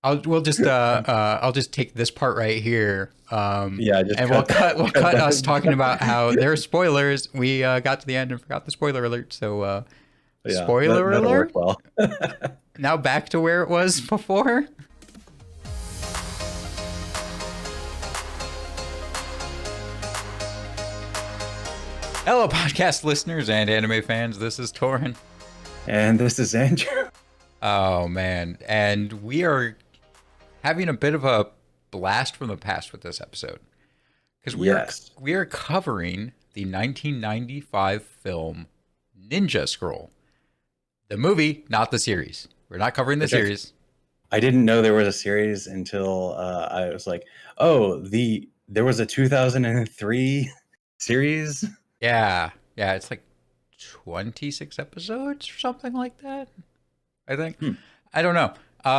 I'll just take this part right here. Yeah, just And we'll cut us talking about how there are spoilers. We got to the end and forgot the spoiler alert. So Yeah, spoiler that'll work alert. well. Now back to where it was before. Hello, podcast listeners and anime fans. This is Torin. And this is Andrew. Oh man, and we are having a bit of a blast from the past with this episode because Yes. we are covering the 1995 film Ninja Scroll, the movie, not the series. We're not covering the series. I didn't know there was a series until I was like, oh, there was a 2003 series. Yeah, it's like 26 episodes or something like that, I think. I don't know.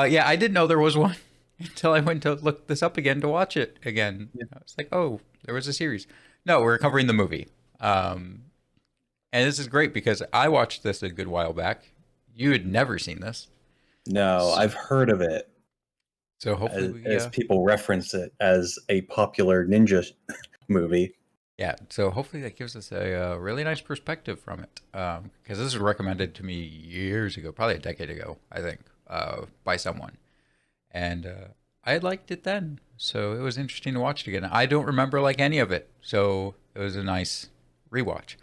Yeah, I didn't know there was one until I went to look this up again to watch it again. Yeah. I was like, oh, there was a series. No, we're covering the movie. And this is great because I watched this a good while back. You had never seen this. No, I've heard of it. So hopefully as people reference it as a popular ninja movie. Yeah, so hopefully that gives us a really nice perspective from it. Because this was recommended to me years ago, probably a decade ago, I think, by someone. And I had liked it then, so it was interesting to watch it again. I don't remember like any of it, so it was a nice rewatch.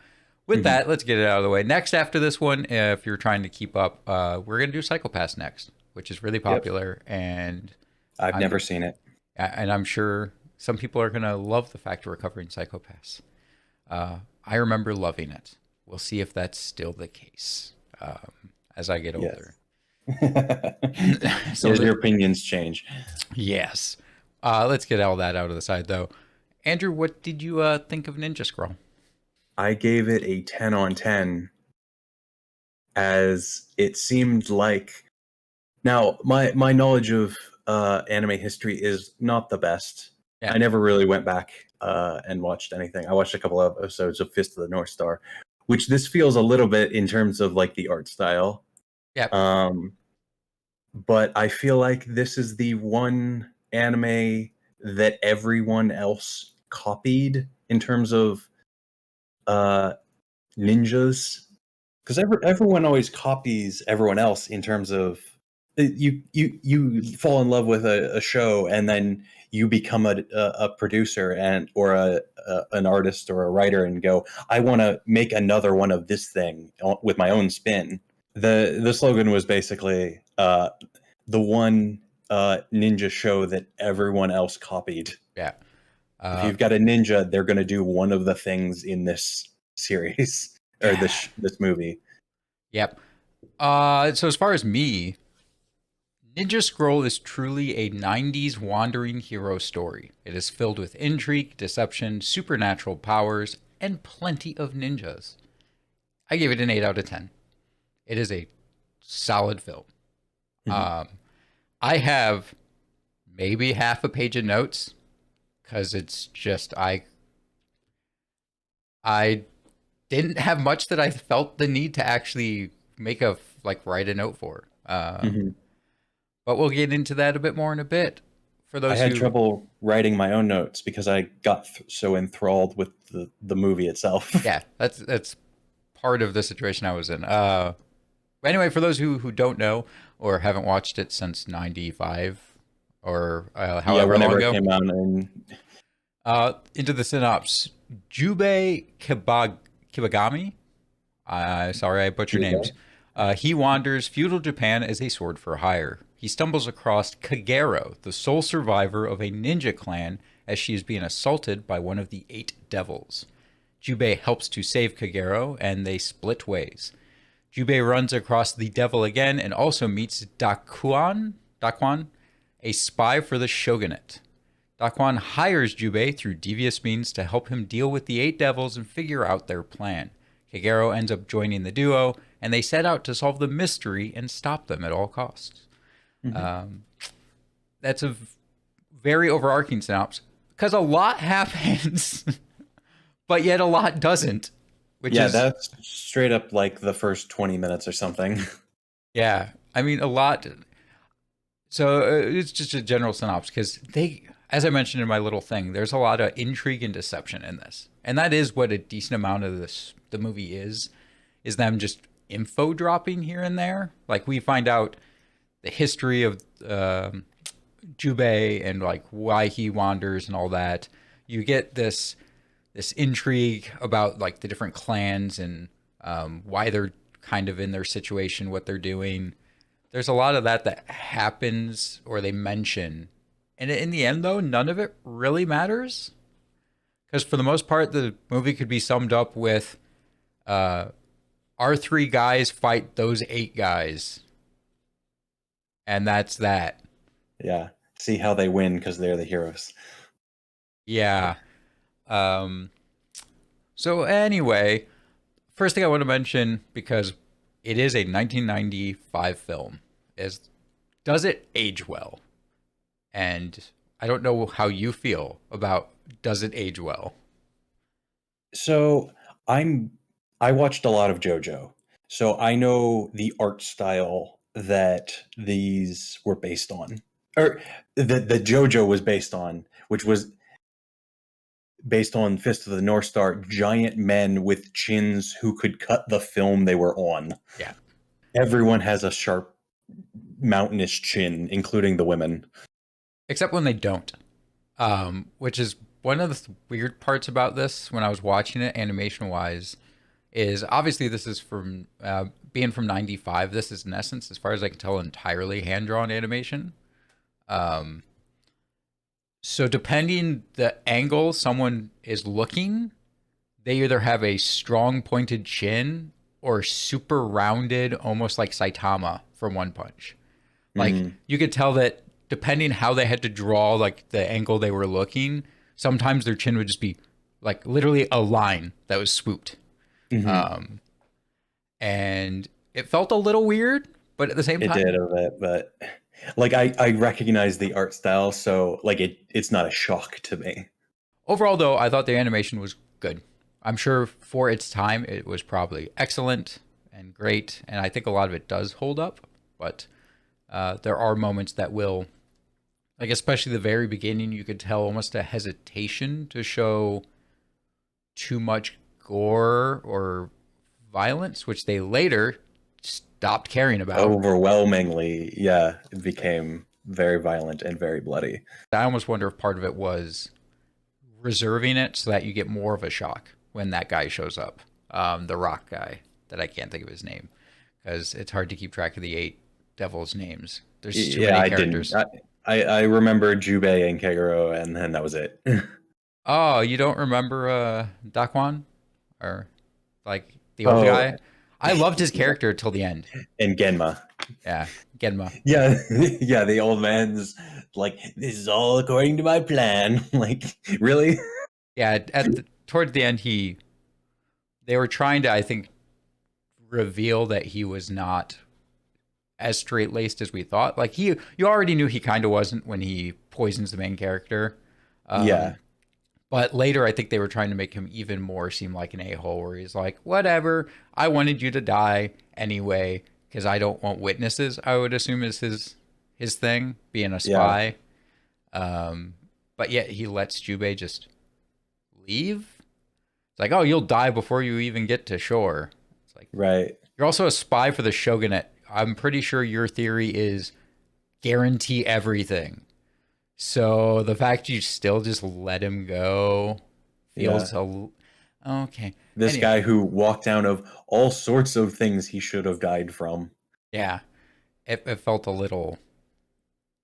With that, let's get it out of the way. Next after this one, if you're trying to keep up, we're going to do Psycho-Pass next, which is really popular. And I've never seen it. And I'm sure some people are going to love the fact we're covering Psycho-Pass. I remember loving it. We'll see if that's still the case as I get older. So your opinions change. Yes. Let's get all that out of the side, though. Andrew, what did you think of Ninja Scroll? I gave it a 10 on 10 as it seemed like... Now, my knowledge of anime history is not the best. Yeah. I never really went back and watched anything. I watched a couple of episodes of Fist of the North Star, which this feels a little bit in terms of like the art style. Yeah. But I feel like this is the one anime that everyone else copied in terms of ninjas, because everyone always copies everyone else in terms of you fall in love with a show and then you become a producer or an artist or a writer and go, I want to make another one of this thing with my own spin. The slogan was basically the one ninja show that everyone else copied. Yeah. If you've got a ninja, they're going to do one of the things in this series or this movie. Yep. So as far as me, Ninja Scroll is truly a 90s wandering hero story. It is filled with intrigue, deception, supernatural powers, and plenty of ninjas. I gave it an 8 out of 10. It is a solid film. I have maybe half a page of notes because it's just I didn't have much that I felt the need to actually write a note for. But we'll get into that a bit more in a bit. For those I had trouble writing my own notes because I got so enthralled with the movie itself. Yeah, that's part of the situation I was in. Anyway, for those who don't know or haven't watched it since '95 or however long ago, it came out into the synopsis, Jubei Kibagami. Sorry, I butchered names. He wanders feudal Japan as a sword for hire. He stumbles across Kagero, the sole survivor of a ninja clan, as she is being assaulted by one of the 8 devils. Jubei helps to save Kagero, and they split ways. Jubei runs across the devil again and also meets Daquan, a spy for the shogunate. Daquan hires Jubei through devious means to help him deal with the 8 devils and figure out their plan. Kagero ends up joining the duo, and they set out to solve the mystery and stop them at all costs. That's a very overarching synopsis because a lot happens, but yet a lot doesn't. That's straight up like the first 20 minutes or something. Yeah, I mean a lot. So it's just a general synopsis because they, as I mentioned in my little thing, there's a lot of intrigue and deception in this, and that is what a decent amount of the movie is them just info dropping here and there. Like we find out the history of Jubei and like why he wanders and all that. You get this intrigue about like the different clans and why they're kind of in their situation, what they're doing. There's a lot of that happens or they mention, and in the end, though, none of it really matters because for the most part, the movie could be summed up with uh, our three guys fight those eight guys, and that's that. Yeah. See how they win because they're the heroes. Yeah. Um, so anyway, first thing I want to mention because it is a 1995 film is does it age well? And I don't know how you feel about does it age well? So I'm I watched a lot of JoJo. So I know the art style that these were based on. Or the JoJo was based on, which was based on Fist of the North Star, giant men with chins who could cut the film they were on. Yeah. Everyone has a sharp mountainous chin, including the women. Except when they don't. Which is one of the weird parts about this when I was watching it animation wise is obviously this is from being from 95. This is in essence, as far as I can tell, entirely hand drawn animation. Um, so depending the angle someone is looking, they either have a strong pointed chin or super rounded, almost like Saitama from One Punch. Like Mm, you could tell that depending how they had to draw like the angle they were looking, sometimes their chin would just be like literally a line that was swooped. hmm. Um, and it felt a little weird, but at the same It time, did a bit, but like I recognize the art style, so like it's not a shock to me. overall though, I thought the animation was good. I'm sure for its time, it was probably excellent and great, and I think a lot of it does hold up. But there are moments that will, like especially the very beginning, you could tell almost a hesitation to show too much gore or violence, which they later stopped caring about. Overwhelmingly, yeah, it became very violent and very bloody. I almost wonder if part of it was reserving it so that you get more of a shock when that guy shows up, the rock guy that I can't think of his name because it's hard to keep track of the eight devils' names. There's just too Yeah, many I didn't. characters. I remember Jubei and Kagero, and then that was it. Oh, you don't remember Daquan or like the old Oh, guy? I loved his character till the end. and Genma. Yeah, Genma. Yeah, yeah, the old man's like, this is all according to my plan. Like, really? Yeah, towards the end, they were trying to, I think, reveal that he was not as straight laced as we thought. Like you already knew he kind of wasn't when he poisons the main character. Yeah, Um, but later, I think they were trying to make him even more seem like an a hole, where he's like, "Whatever, I wanted you to die anyway because I don't want witnesses." I would assume is his thing, being a yeah, spy. Um, but yet he lets Jubei just leave. It's like, "Oh, you'll die before you even get to shore." It's like right. you're also a spy for the shogunate. I'm pretty sure your theory is guarantee everything. So the fact you still just let him go Yeah. feels okay. This Anyway, guy who walked down of all sorts of things he should have died from. yeah, it felt a little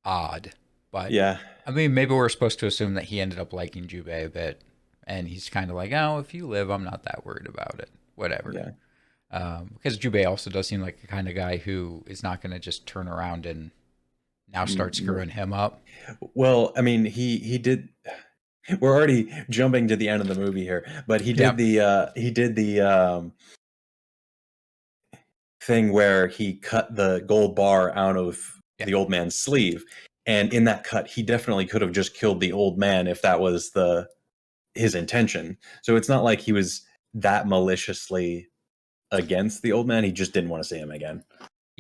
odd, but Yeah, I mean, maybe we're supposed to assume that he ended up liking Jubei a bit, and he's kind of like, oh, if you live, I'm not that worried about it. Whatever. yeah. Because Jubei also does seem like the kind of guy who is not going to just turn around and now start Mm, screwing him up. well, I mean, he did. We're already jumping to the end of the movie here, but Yeah, he did the thing where he cut the gold bar out of yeah, the old man's sleeve, and in that cut, he definitely could have just killed the old man if that was the his intention. So it's not like he was that maliciously against the old man. He just didn't want to see him again.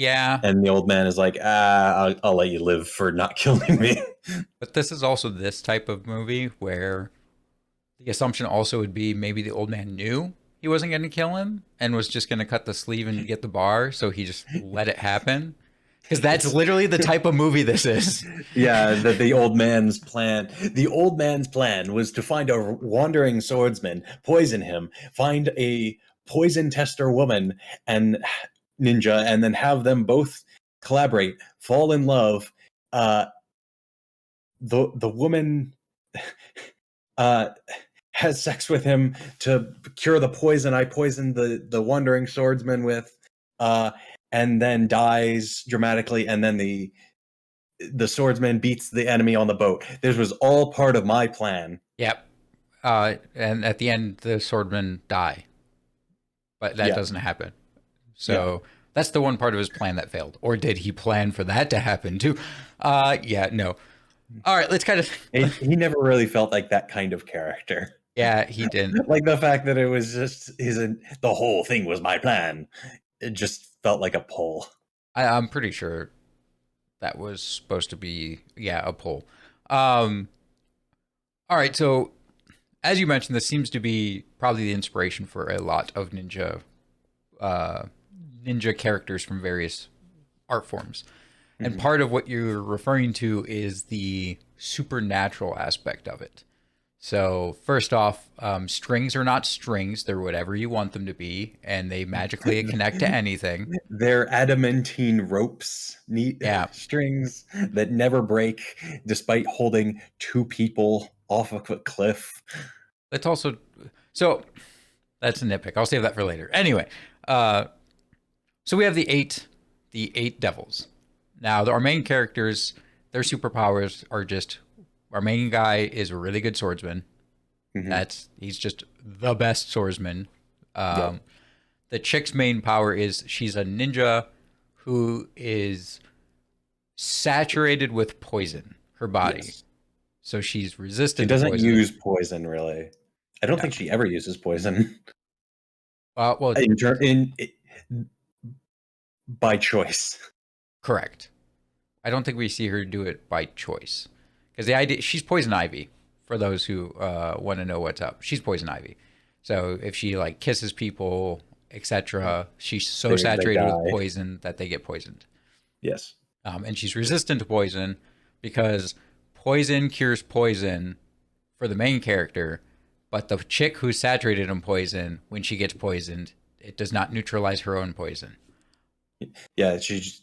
Yeah, And the old man is like, I'll let you live for not killing me. but this is also this type of movie where the assumption also would be maybe the old man knew he wasn't going to kill him and was just going to cut the sleeve and get the bar, so he just let it happen. Because that's It's literally the type of movie this is. yeah, the old man's plan. The old man's plan was to find a wandering swordsman, poison him, find a poison tester woman and ninja, and then have them both collaborate, fall in love. Uh, the woman uh, has sex with him to cure the poison I poisoned the wandering swordsman with, uh, and then dies dramatically, and then the swordsman beats the enemy on the boat. This was all part of my plan. Yep. And at the end, the swordmen die, but that Yeah, doesn't happen. yeah. So that's the one part of his plan that failed. Or did he plan for that to happen too? Yeah, no. All right, let's kind of. He never really felt like that kind of character. Yeah, he didn't. Like the fact that it was just the whole thing was my plan. It just felt like a pull. I'm pretty sure that was supposed to be, yeah, a pull. Um, all right, so as you mentioned, this seems to be probably the inspiration for a lot of uh, ninja characters from various art forms. And Mhm. part of what you're referring to is the supernatural aspect of it. So first off, strings are not strings; they're whatever you want them to be, and they magically connect to anything. They're adamantine ropes, neat Yeah, strings that never break, despite holding two people off of a cliff. that's also so. That's a nitpick. I'll save that for later. Anyway, uh, so we have the eight devils. Now, our main characters, their superpowers are just our main guy is a really good swordsman. Mhm. He's just the best swordsman. Yep. Um, the chick's main power is she's a ninja who is saturated with poison. Her body, Yes. so she's She resistant to doesn't poison. use poison really. I don't Yeah. think she ever uses poison Well, by choice. correct. I don't think we see her do it by choice because the idea she's poison ivy. For those who want to know what's up, she's poison ivy. So if she like kisses people, etc., she's so They saturated with die. poison that they get poisoned. Yes. And she's resistant to poison because poison cures poison for the main character, but the chick who's saturated in poison, when she gets poisoned, it does not neutralize her own poison. Yeah, She just,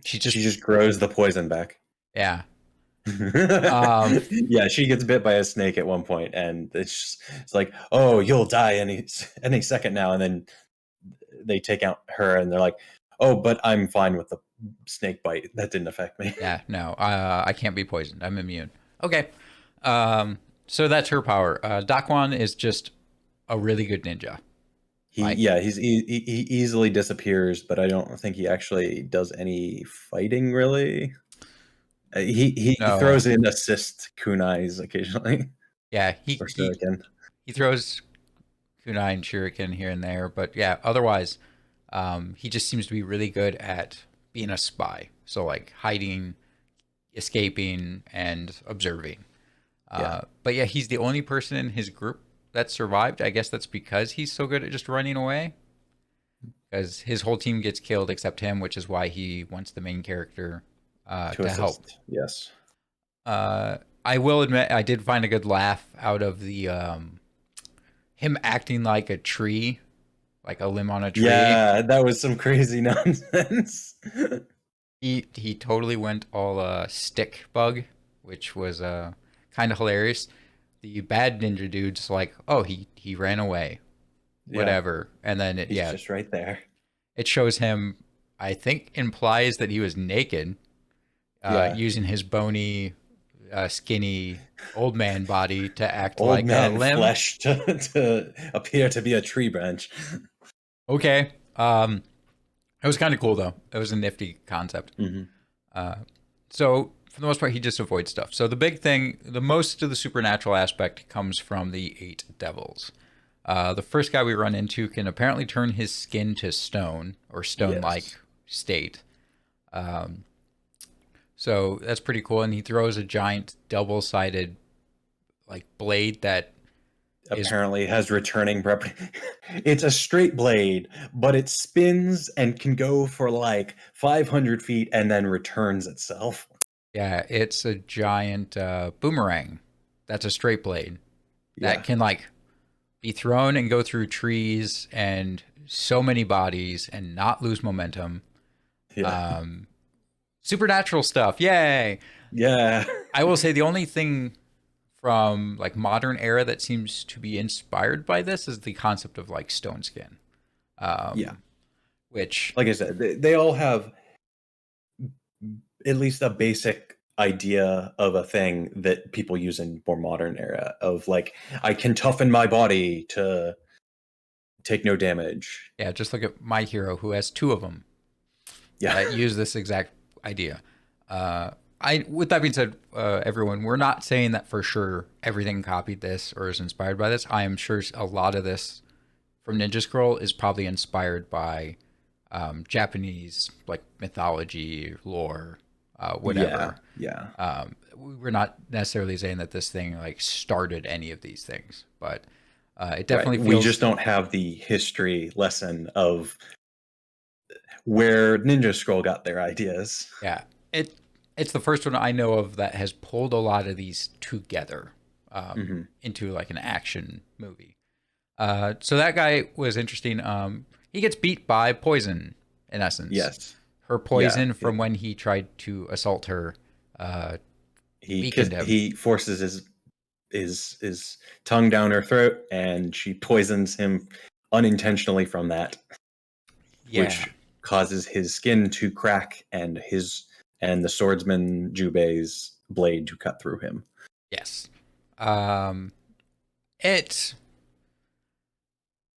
she just grows the poison back. yeah. Um, Yeah, she gets bit by a snake at one point, and it's like, oh, you'll die any second now, and then they take out her, and they're like, oh, but I'm fine with the snake bite. That didn't affect me. yeah, no, I can't be poisoned. I'm immune. Okay. So that's her power. Daquan is just a really good ninja. Like, He easily disappears, but I don't think he actually does any fighting really. He no, throws in assist kunais occasionally yeah, or shuriken. he throws kunai and shuriken here and there, but yeah, otherwise, he just seems to be really good at being a spy. So like hiding, escaping, and observing. Yeah, But yeah, he's the only person in his group that survived. I guess that's because he's so good at just running away. Because his whole team gets killed except him, which is why he wants the main character to to help. assist. Yes. I will admit, I did find a good laugh out of the him acting like a tree, like a limb on a tree. Yeah, that was some crazy nonsense. He totally went all stick bug, which was kind of hilarious. The bad ninja dude's like, oh, he ran away, Yeah, whatever, and then he's just right there. it shows him. I think implies that he was naked, Yeah, using his bony, skinny old man body to act old like a man limb. flesh to appear to be a tree branch. Okay, it was kind of cool though. It was a nifty concept. Mhm. So for the most part, he just avoids stuff. So the big thing, the most of the supernatural aspect comes from the eight devils. The first guy we run into can apparently turn his skin to stone or stone-like Yes. state. Um, so that's pretty cool. And he throws a giant double-sided like blade that is Apparently has returning it's a straight blade, but it spins and can go for like 500 feet and then returns itself. yeah, it's a giant boomerang. That's a straight blade that Yeah. can like be thrown and go through trees and so many bodies and not lose momentum. Yeah. Um, Supernatural stuff, yay! Yeah. I will say the only thing from like modern era that seems to be inspired by this is the concept of like stone skin, Yeah. which Like I said, they all have at least a basic idea of a thing that people use in more modern era of like, I can toughen my body to take no damage. yeah, just look at my hero who has two of them Yeah. that use this exact idea. I with that being said, everyone, we're not saying that for sure everything copied this or is inspired by this. I am sure a lot of this from Ninja Scroll is probably inspired by Japanese like mythology, lore, whatever. Yeah. We're not necessarily saying that this thing like started any of these things, but it Right. definitely We feels just don't have the history lesson of where Ninja Scroll got their ideas. yeah. It's the first one I know of that has pulled a lot of these together Hmm. into like an action movie. So that guy was interesting. He gets beat by poison, in essence. Yes. Her Yeah. poison from when he tried to assault her He weakened him. he forces his tongue down her throat, and she poisons him unintentionally from that, Yeah. which causes his skin to crack and the swordsman Jubei's blade to cut through him. Yes. Um, it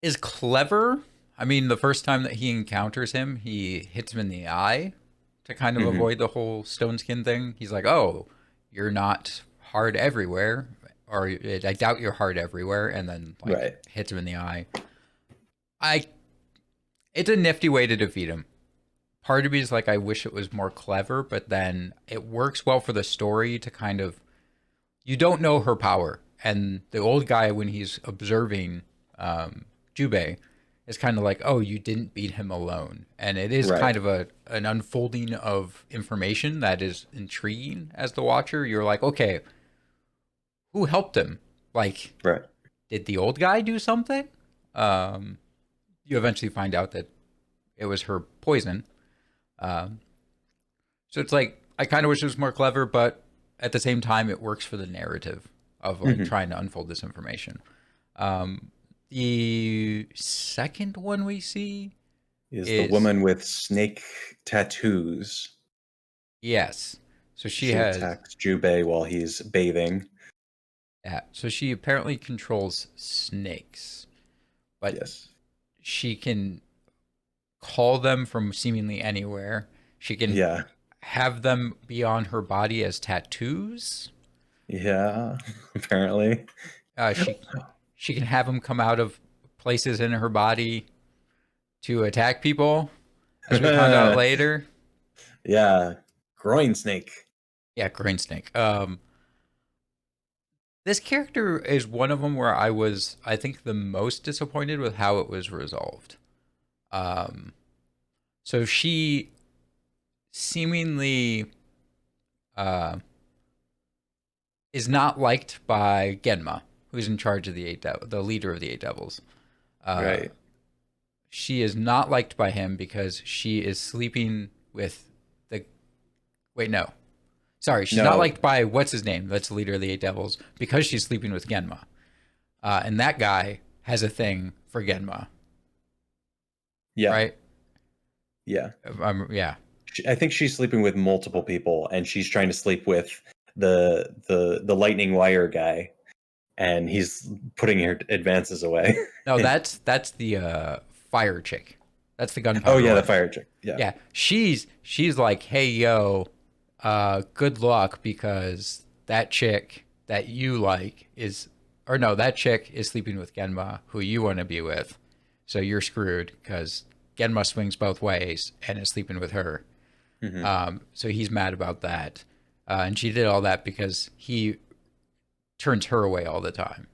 is clever. I mean, the first time that he encounters him, he hits him in the eye to kind of Mhm. avoid the whole stone skin thing. He's like, "Oh, you're not hard everywhere, or I doubt you're hard everywhere," and then like Right. hits him in the eye. I. It's a nifty way to defeat him. Part of me is like, I wish it was more clever, but then it works well for the story to kind of you don't know her power. And the old guy, when he's observing Jubei, is kind of like, oh, you didn't beat him alone. And it is Right. kind of an unfolding of information that is intriguing as the watcher. You're like, okay, who helped him? Like, Right. did the old guy do something? Um, you eventually find out that it was her poison. Um, so it's like, I kind of wish it was more clever, but at the same time, it works for the narrative of like Mhm. trying to unfold this information. The second one we see Is the is woman with snake tattoos. yes. So she She has attacks Jubei while he's bathing. that. So she apparently controls snakes, but Yes. she can call them from seemingly anywhere. She can Yeah. have them be on her body as tattoos. Yeah. Apparently. She can have them come out of places in her body to attack people, as we found out later. Yeah. Groin snake. Yeah, green snake. This character is one of them where I was, I think, the most disappointed with how it was resolved. Um, so she seemingly uh, is not liked by Genma, who's in charge of the leader of the Eight Devils. Right. She is not liked by him because she is sleeping with the. Wait, no. Sorry, she's not No. liked by what's his name? That's the leader of the Eight Devils because she's sleeping with Genma, and that guy has a thing for Genma, Yeah. right? Yeah. Yeah, I think she's sleeping with multiple people, and she's trying to sleep with the lightning wire guy, and he's putting her advances away. no, that's the fire chick. That's the Oh gunpowder yeah, the one. fire chick. Yeah. Yeah, she's like, hey yo, good luck because that chick that you like is, that chick is sleeping with Genma, who you want to be with, so you're screwed because Genma swings both ways and is sleeping with her. Hmm. So he's mad about that. And she did all that because he turns her away all the time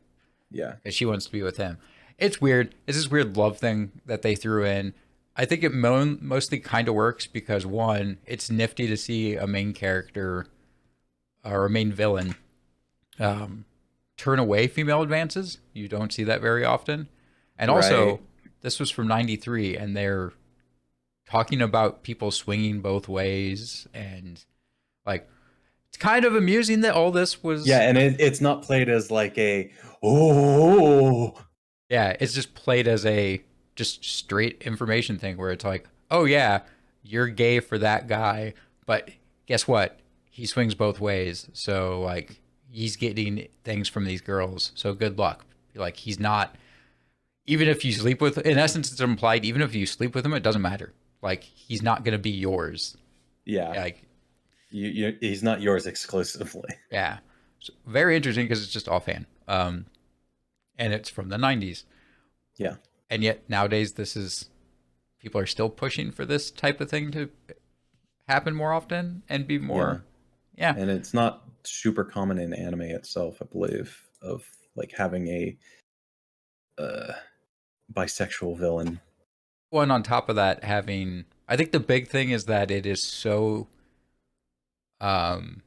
Yeah. because she wants to be with him. It's weird. It's this weird love thing that they threw in. I think it mostly kind of works because, one, it's nifty to see a main character or a main villain um, turn away female advances. You don't see that very often. And also, Right. this was from '93, and they're talking about people swinging both ways. And, like, it's kind of amusing that all this Yeah, was, and it's not played as like a oh. yeah, it's just played as a just straight information thing where it's like, oh, yeah, you're gay for that guy. But guess what? He swings both ways. So, like, he's getting things from these girls. So good luck. Like, he's not, even if you sleep with, in essence, it's implied, even if you sleep with him, it doesn't matter. Like, he's not going to be yours. Yeah, Like, he's not yours exclusively. yeah. So very interesting because it's just offhand. And it's from the '90s. Yeah, And yet nowadays, this is, people are still pushing for this type of thing to happen more often and be yeah, more, yeah. and it's not super common in anime itself, I believe, of like having a uh, bisexual villain. One on top of that, having, I think the big thing is that it is so, um,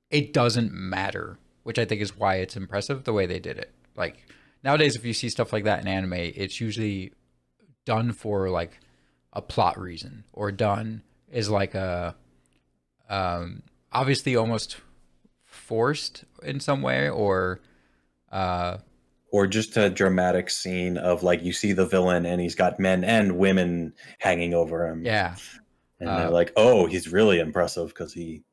it doesn't matter, which I think is why it's impressive the way they did it. Like nowadays, if you see stuff like that in anime, it's usually done for like a plot reason or done is like a, obviously almost forced in some way or, uh, Or just a dramatic scene of like you see the villain and he's got men and women hanging over him, yeah, and they're uh, like, "Oh, he's really impressive because he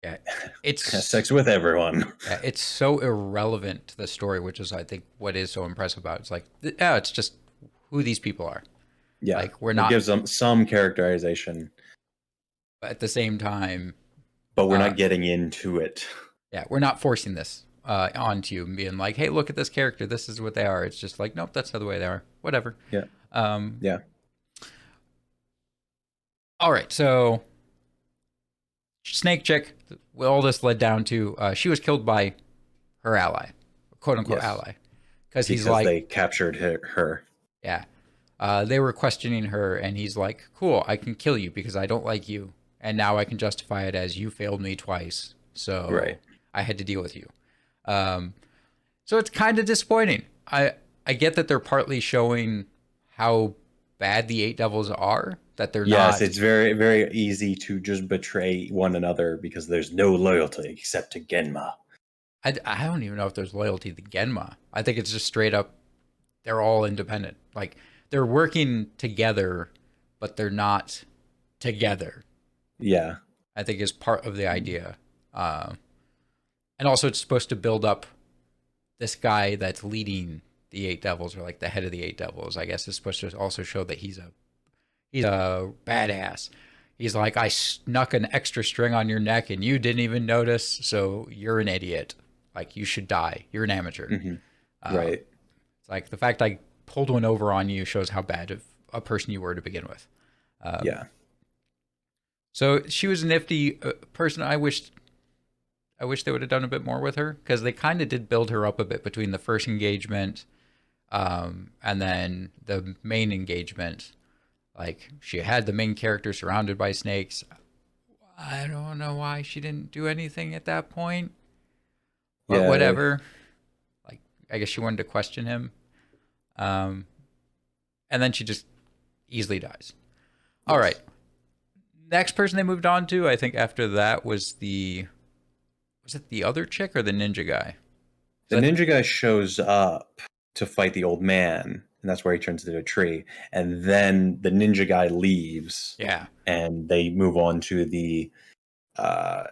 yeah, has it's sex with everyone." yeah, it's so irrelevant to the story, which is I think what is so impressive about it. It's like, yeah, it's just who these people are. Yeah, Like we're it not gives them some characterization, at the same time, but we're uh, not getting into it. yeah, we're not forcing this onto you and being like, hey, look at this character. This is what they are. It's just like, nope, that's not the way they are. Whatever. Yeah, Um, yeah, all right, so Snake Chick. All this led down to she was killed by her ally, quote unquote yes, ally, because he's because like, they captured her. yeah. They were questioning her, and he's like, cool, I can kill you because I don't like you. And now I can justify it as you failed me twice. So Right. I had to deal with you. Um, so it's kind of disappointing. I get that they're partly showing how bad the Eight Devils are, that they're Yes, not. it's very, very easy to just betray one another because there's no loyalty except to Genma. I don't even know if there's loyalty to Genma. I think it's just straight up, they're all independent. Like they're working together, but they're not together. Yeah, I think is part of the idea. Uh, and also, it's supposed to build up this guy that's leading the Eight Devils, or like the head of the Eight Devils. I guess is supposed to also show that he's a badass. He's like, I snuck an extra string on your neck and you didn't even notice, so you're an idiot. Like you should die. You're an amateur. hmm Uh, right. it's like the fact I pulled one over on you shows how bad of a person you were to begin with. Yeah, So she was a nifty person. I wish they would have done a bit more with her because they kind of did build her up a bit between the first engagement and then the main engagement. Like she had the main character surrounded by snakes. I don't know why she didn't do anything at that point, but yeah, whatever. Like I guess she wanted to question him, um, and then she just easily dies. All right, yes. next person they moved on to, I think after that was it the other chick or the ninja guy? The So ninja guy shows up to fight the old man, and that's where he turns into a tree. And then the ninja guy leaves, yeah, and they move on to the uh,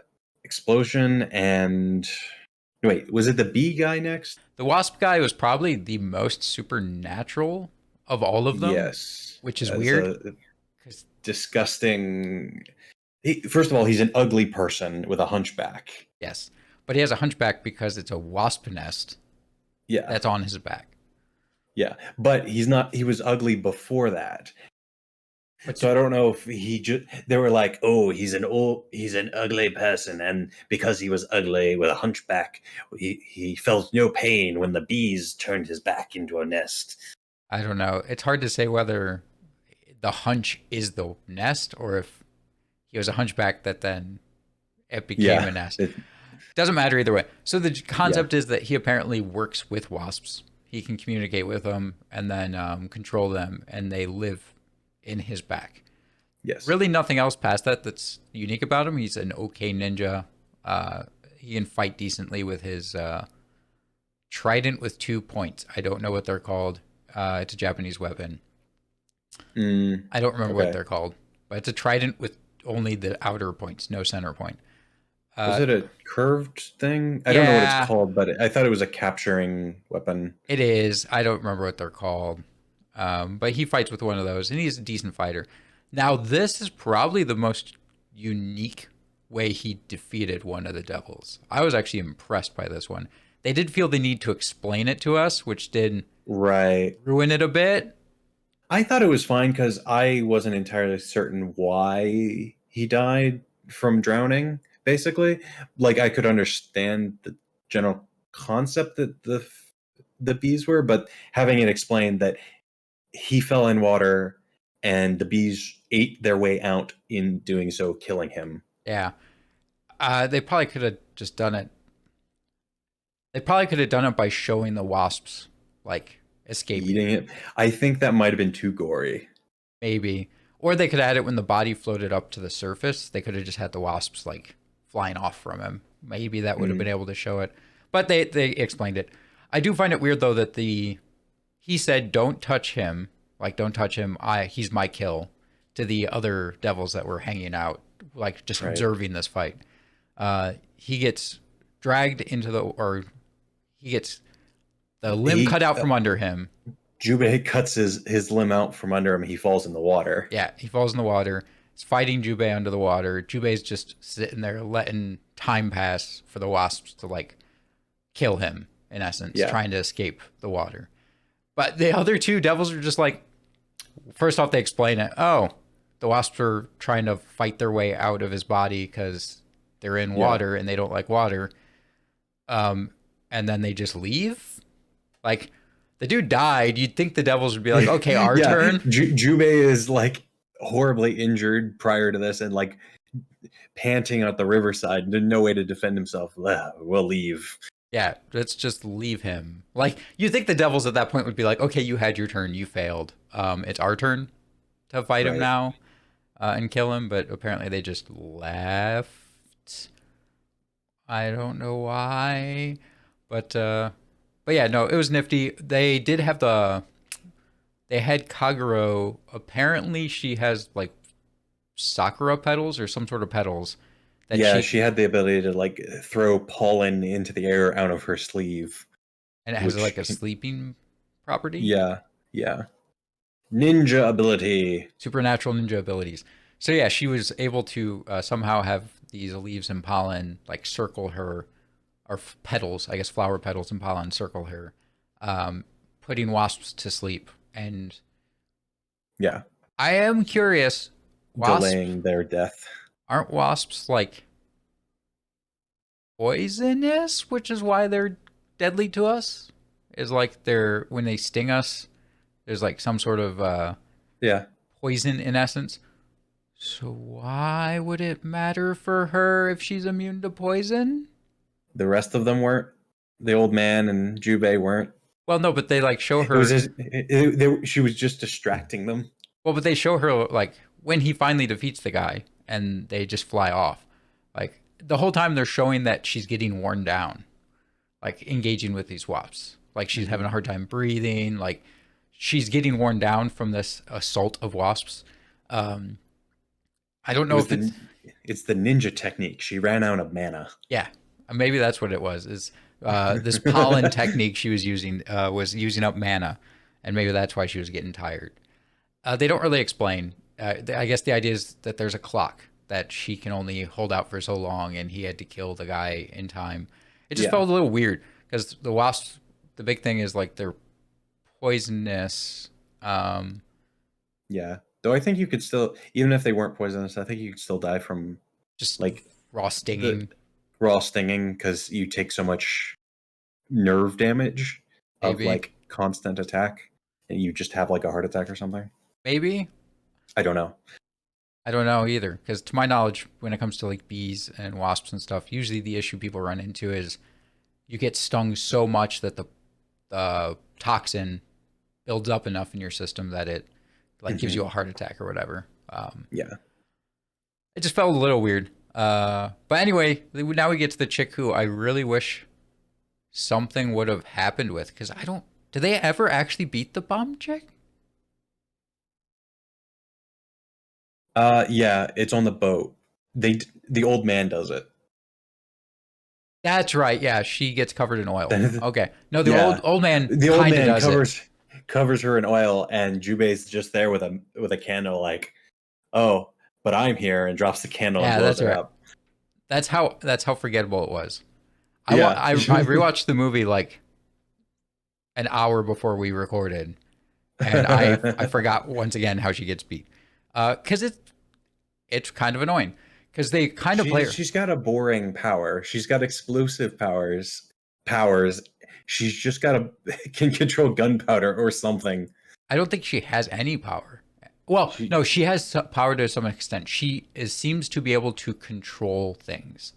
explosion. And wait, was it the bee guy next? the wasp guy was probably the most supernatural of all of them, Yes, which is as weird a because disgusting. First of all, he's an ugly person with a hunchback. yes, but he has a hunchback because it's a wasp nest Yeah, that's on his back. yeah, but he's not. He was ugly before that. But So I don't know if he just they were like, oh, he's an ugly person, and because he was ugly with a hunchback, he felt no pain when the bees turned his back into a nest. I don't know. It's hard to say whether the hunch is the nest or if he was a hunchback that then it became a Yeah, nest. Doesn't matter either way. So the yeah, concept is that he apparently works with wasps. He can communicate with them and then control them, and they live in his back. yes. Really, nothing else past that that's unique about him. He's an okay ninja. Uh, he can fight decently with his trident with 2 points. I don't know what they're called. It's a Japanese weapon. Mm, I don't remember what okay. they're called, but it's a trident with only the outer points, no center point. Was Uh, it a curved thing? I don't know what it's yeah, called, but I thought it was a capturing weapon. it is. I don't remember what they're called. But he fights with one of those, and he's a decent fighter. Now, this is probably the most unique way he defeated one of the devils. I was actually impressed by this one. They did feel the need to explain it to us, which did Right. ruin it a bit. I thought it was fine because I wasn't entirely certain why he died from drowning, basically. Like I could understand the general concept that the bees were, but having it explained that he fell in water and the bees ate their way out in doing so, killing him. Yeah. They probably could have just done it. They probably could have done it by showing the wasps, like, escaping. Eating it. I think that might have been too gory. Maybe. Or they could add it when the body floated up to the surface. They could have just had the wasps like flying off from him. Maybe that would have been Mm, able to show it. But they explained it. I do find it weird though that he said don't touch him. Like don't touch him. He's my kill to the other devils that were hanging out, like just right. observing this fight. He gets dragged into the or he gets the limb cut He out from under him. Jubei cuts his limb out from under him. He falls in the water. Yeah, he falls in the water. He's fighting Jubei under the water. Jubei's just sitting there letting time pass for the wasps to like kill him, in essence, Yeah. trying to escape the water. But the other two devils are just like, first off, they explain it. Oh, the wasps are trying to fight their way out of his body because they're in Yeah. water and they don't like water. Um, and then they just leave. Like the dude died. You'd think the devils would be like, okay, our Yeah. turn. Jubei is like horribly injured prior to this and like panting at the riverside and no way to defend himself. We'll leave. Yeah, let's just leave him. Like you think the devils at that point would be like, okay, you had your turn, you failed. It's our turn to fight him Right. now and kill him. But apparently they just left. I don't know why, but yeah, no, it was nifty. They did have they had Kaguro. Apparently, she has like sakura petals or some sort of petals that Yeah, she she had the ability to like throw pollen into the air out of her sleeve, and it has like which a sleeping property. yeah, yeah. Ninja ability. Supernatural ninja abilities. So yeah, she was able to somehow have these leaves and pollen like circle her, or petals, I guess flower petals and pollen circle her, putting wasps to sleep. And Yeah, I am curious, wasps delaying their death. aren't wasps like poisonous, which is why they're deadly to us? Is like they're when they sting us, there's like some sort of Yeah. poison in essence. So why would it matter for her if she's immune to poison? The rest of them weren't. The old man and Jubei weren't. Well, no, but they like show It was her. just she was just distracting them. Well, but they show her like when he finally defeats the guy, and they just fly off. Like the whole time they're showing that she's getting worn down, like engaging with these wasps. Like she's having Mhm. a hard time breathing. Like she's getting worn down from this assault of wasps. Um, I don't It know was if it's it's the ninja technique. She ran out of mana. yeah, maybe that's what it was. Is this pollen technique she was using up mana, and maybe that's why she was getting tired. They don't really explain. I guess the idea is that there's a clock that she can only hold out for so long, and he had to kill the guy in time. It just Yeah, felt a little weird because the wasps. The big thing is like they're poisonous. yeah. Though I think you could still, even if they weren't poisonous, I think you could still die from Just like raw the stinging, raw stinging because you take so much nerve damage of maybe. like constant attack, and you just have like a heart attack or something. Maybe. I don't know. I don't know either, because to my knowledge, when it comes to like bees and wasps and stuff, usually the issue people run into is you get stung so much that the toxin builds up enough in your system that it like gives Hmm. you a heart attack or whatever. Yeah. It just felt a little weird. But anyway, now we get to the chick who I really wish something would have happened with, because I don't. Did they ever actually beat the bomb chick? Yeah, it's on the boat. The old man does it. That's right. Yeah, she gets covered in oil. Okay. No, the Yeah, old man the old kind of man does it. covers her in oil, and Jubei's just there with a candle, like, oh, but I'm here, and drops the candle and Yeah, blows that's her right. up. That's how forgettable it was. Yeah, I rewatched the movie like an hour before we recorded, and I forgot once again how she gets beat. Because it's kind of annoying because they kind of play her. she's got a boring power. She's got explosive powers. She's just got a can control gunpowder or something. I don't think she has any power. Well, She no, she has power to some extent. Seems to be able to control things.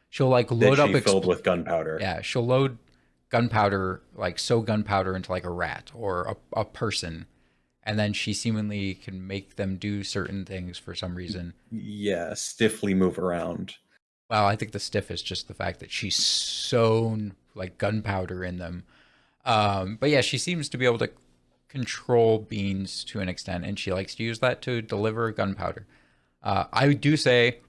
She'll like that load up. she filled with gunpowder. Yeah, she'll load gunpowder, like sew gunpowder into like a rat or a person, and then she seemingly can make them do certain things for some reason. Yeah, stiffly move around. Well, I think the stiff is just the fact that she's sewn like gunpowder in them. But yeah, she seems to be able to control beans to an extent, and she likes to use that to deliver gunpowder. I do say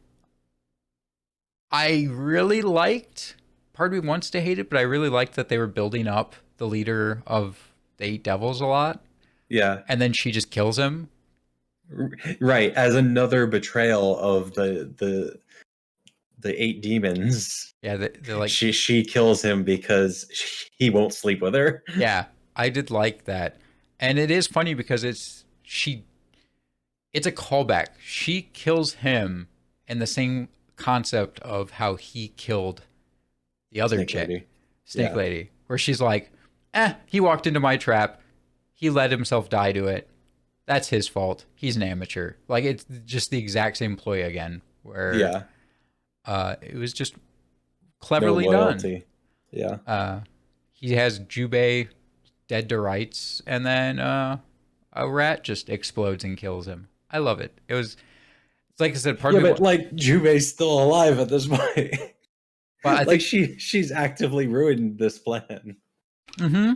I really liked. Part of me wants to hate it, but I really liked that they were building up the leader of the Eight Devils a lot, Yeah, and then she just kills him. right. As another betrayal of the eight demons, Yeah, they're like, she kills him because he won't sleep with her. yeah, I did like that, and it is funny because it's a callback. She kills him in the same concept of how he killed the other Snake chick, lady. Snake Yeah, Lady, where she's like, he walked into my trap. He let himself die to it. That's his fault. He's an amateur. Like, it's just the exact same ploy again, where yeah. it was just No cleverly done. loyalty. Yeah. He has Jubei dead to rights, and then a rat just explodes and kills him. I love it. It's like I said, part Yeah, of me, but like Jubei's still alive at this point. but I Like think, she's actively ruined this plan. mm-hmm,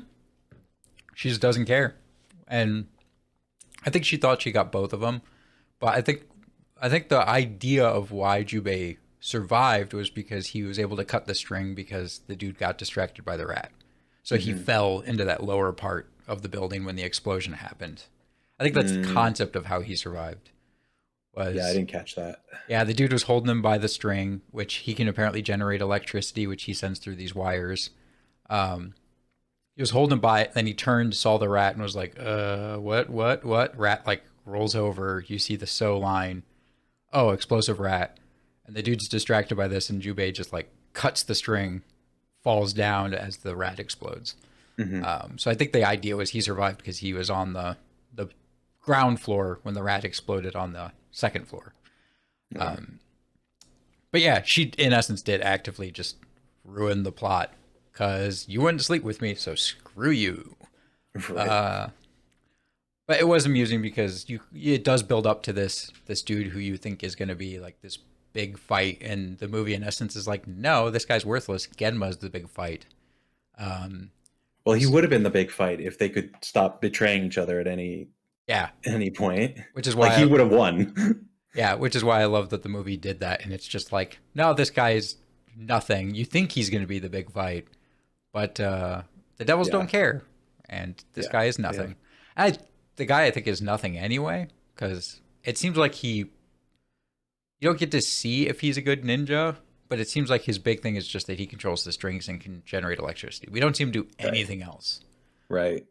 she just doesn't care, and I think she thought she got both of them, but I think the idea of why Jubei survived was because he was able to cut the string because the dude got distracted by the rat. So he Hmm. fell into that lower part of the building when the explosion happened. I think that's the concept of how he survived. Yeah, I Was didn't catch that. yeah, the dude was holding him by the string, which he can apparently generate electricity, which he sends through these wires. Um, he was holding him by it, then he turned, saw the rat, and was like, what? Rat like rolls over. You see the sew line. Oh, explosive rat. And the dude's distracted by this, and Jubei just like cuts the string, falls down as the rat explodes. Hmm. So I think the idea was he survived because he was on the ground floor when the rat exploded on the second floor. Right. But yeah, she in essence did actively just ruin the plot because you wouldn't sleep with me, so screw you. Right. But it was amusing because it does build up to this dude who you think is going to be like this big fight, and the movie in essence is like, no, this guy's worthless. Genma's the big fight. Um, Well, he would have been the big fight if they could stop betraying each other at yeah, any point. which is Like he why would have won. which is why I love that the movie did that, and it's just like, no, this guy's nothing. You think he's going to be the big fight, but the devils Yeah. don't care, and this Yeah. guy is Yeah. nothing. The guy I think is nothing anyway, because it seems like you don't get to see if he's a good ninja, but it seems like his big thing is just that he controls the strings and can generate electricity. We don't see him do Right. anything else. Right.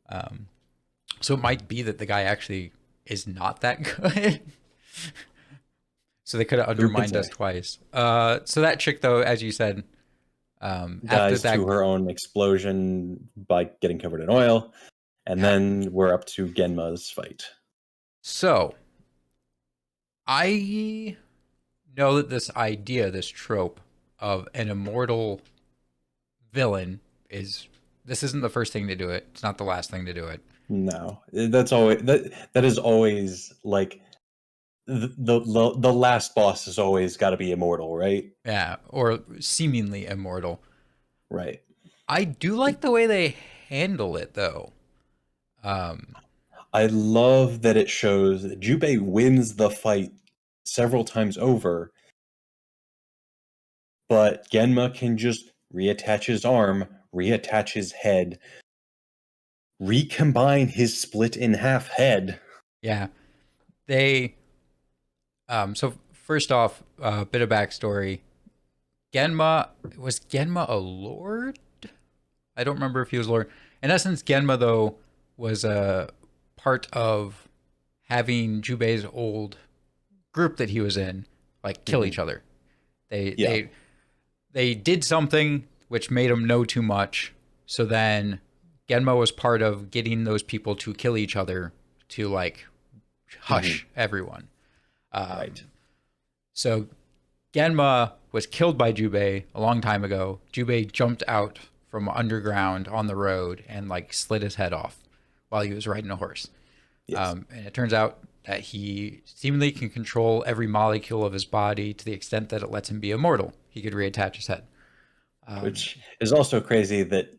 So it might be that the guy actually is not that good. So they could have Who could undermined us say? twice. So that chick, though, as you said, after Dies to that, her own explosion by getting covered in oil, and yeah. then we're up to Genma's fight. So I know that this idea, this trope of an immortal villain is this isn't the first thing to do it. It's not the last thing to do it. No, that's always that is always like the last boss has always got to be immortal, right? Yeah, or seemingly immortal. Right. I do like the way they handle it though. Um, I love that it shows that Jubei wins the fight several times over, but Genma can just reattach his arm, reattach his head, recombine his split in half head. yeah, they so first off, a bit of backstory. Genma was Genma a lord? I don't remember if he was a lord. In essence, Genma though was a part of having Jubei's old group that he was in like kill Mhm. each other. They Yeah. they they did something which made him know too much. So then Genma was part of getting those people to kill each other to like Mhm. hush everyone. Right. So Genma was killed by Jubei a long time ago. Jubei jumped out from underground on the road and like slit his head off while he was riding a horse. Yes. And it turns out that he seemingly can control every molecule of his body to the extent that it lets him be immortal. He could reattach his head. Um, Which is also crazy that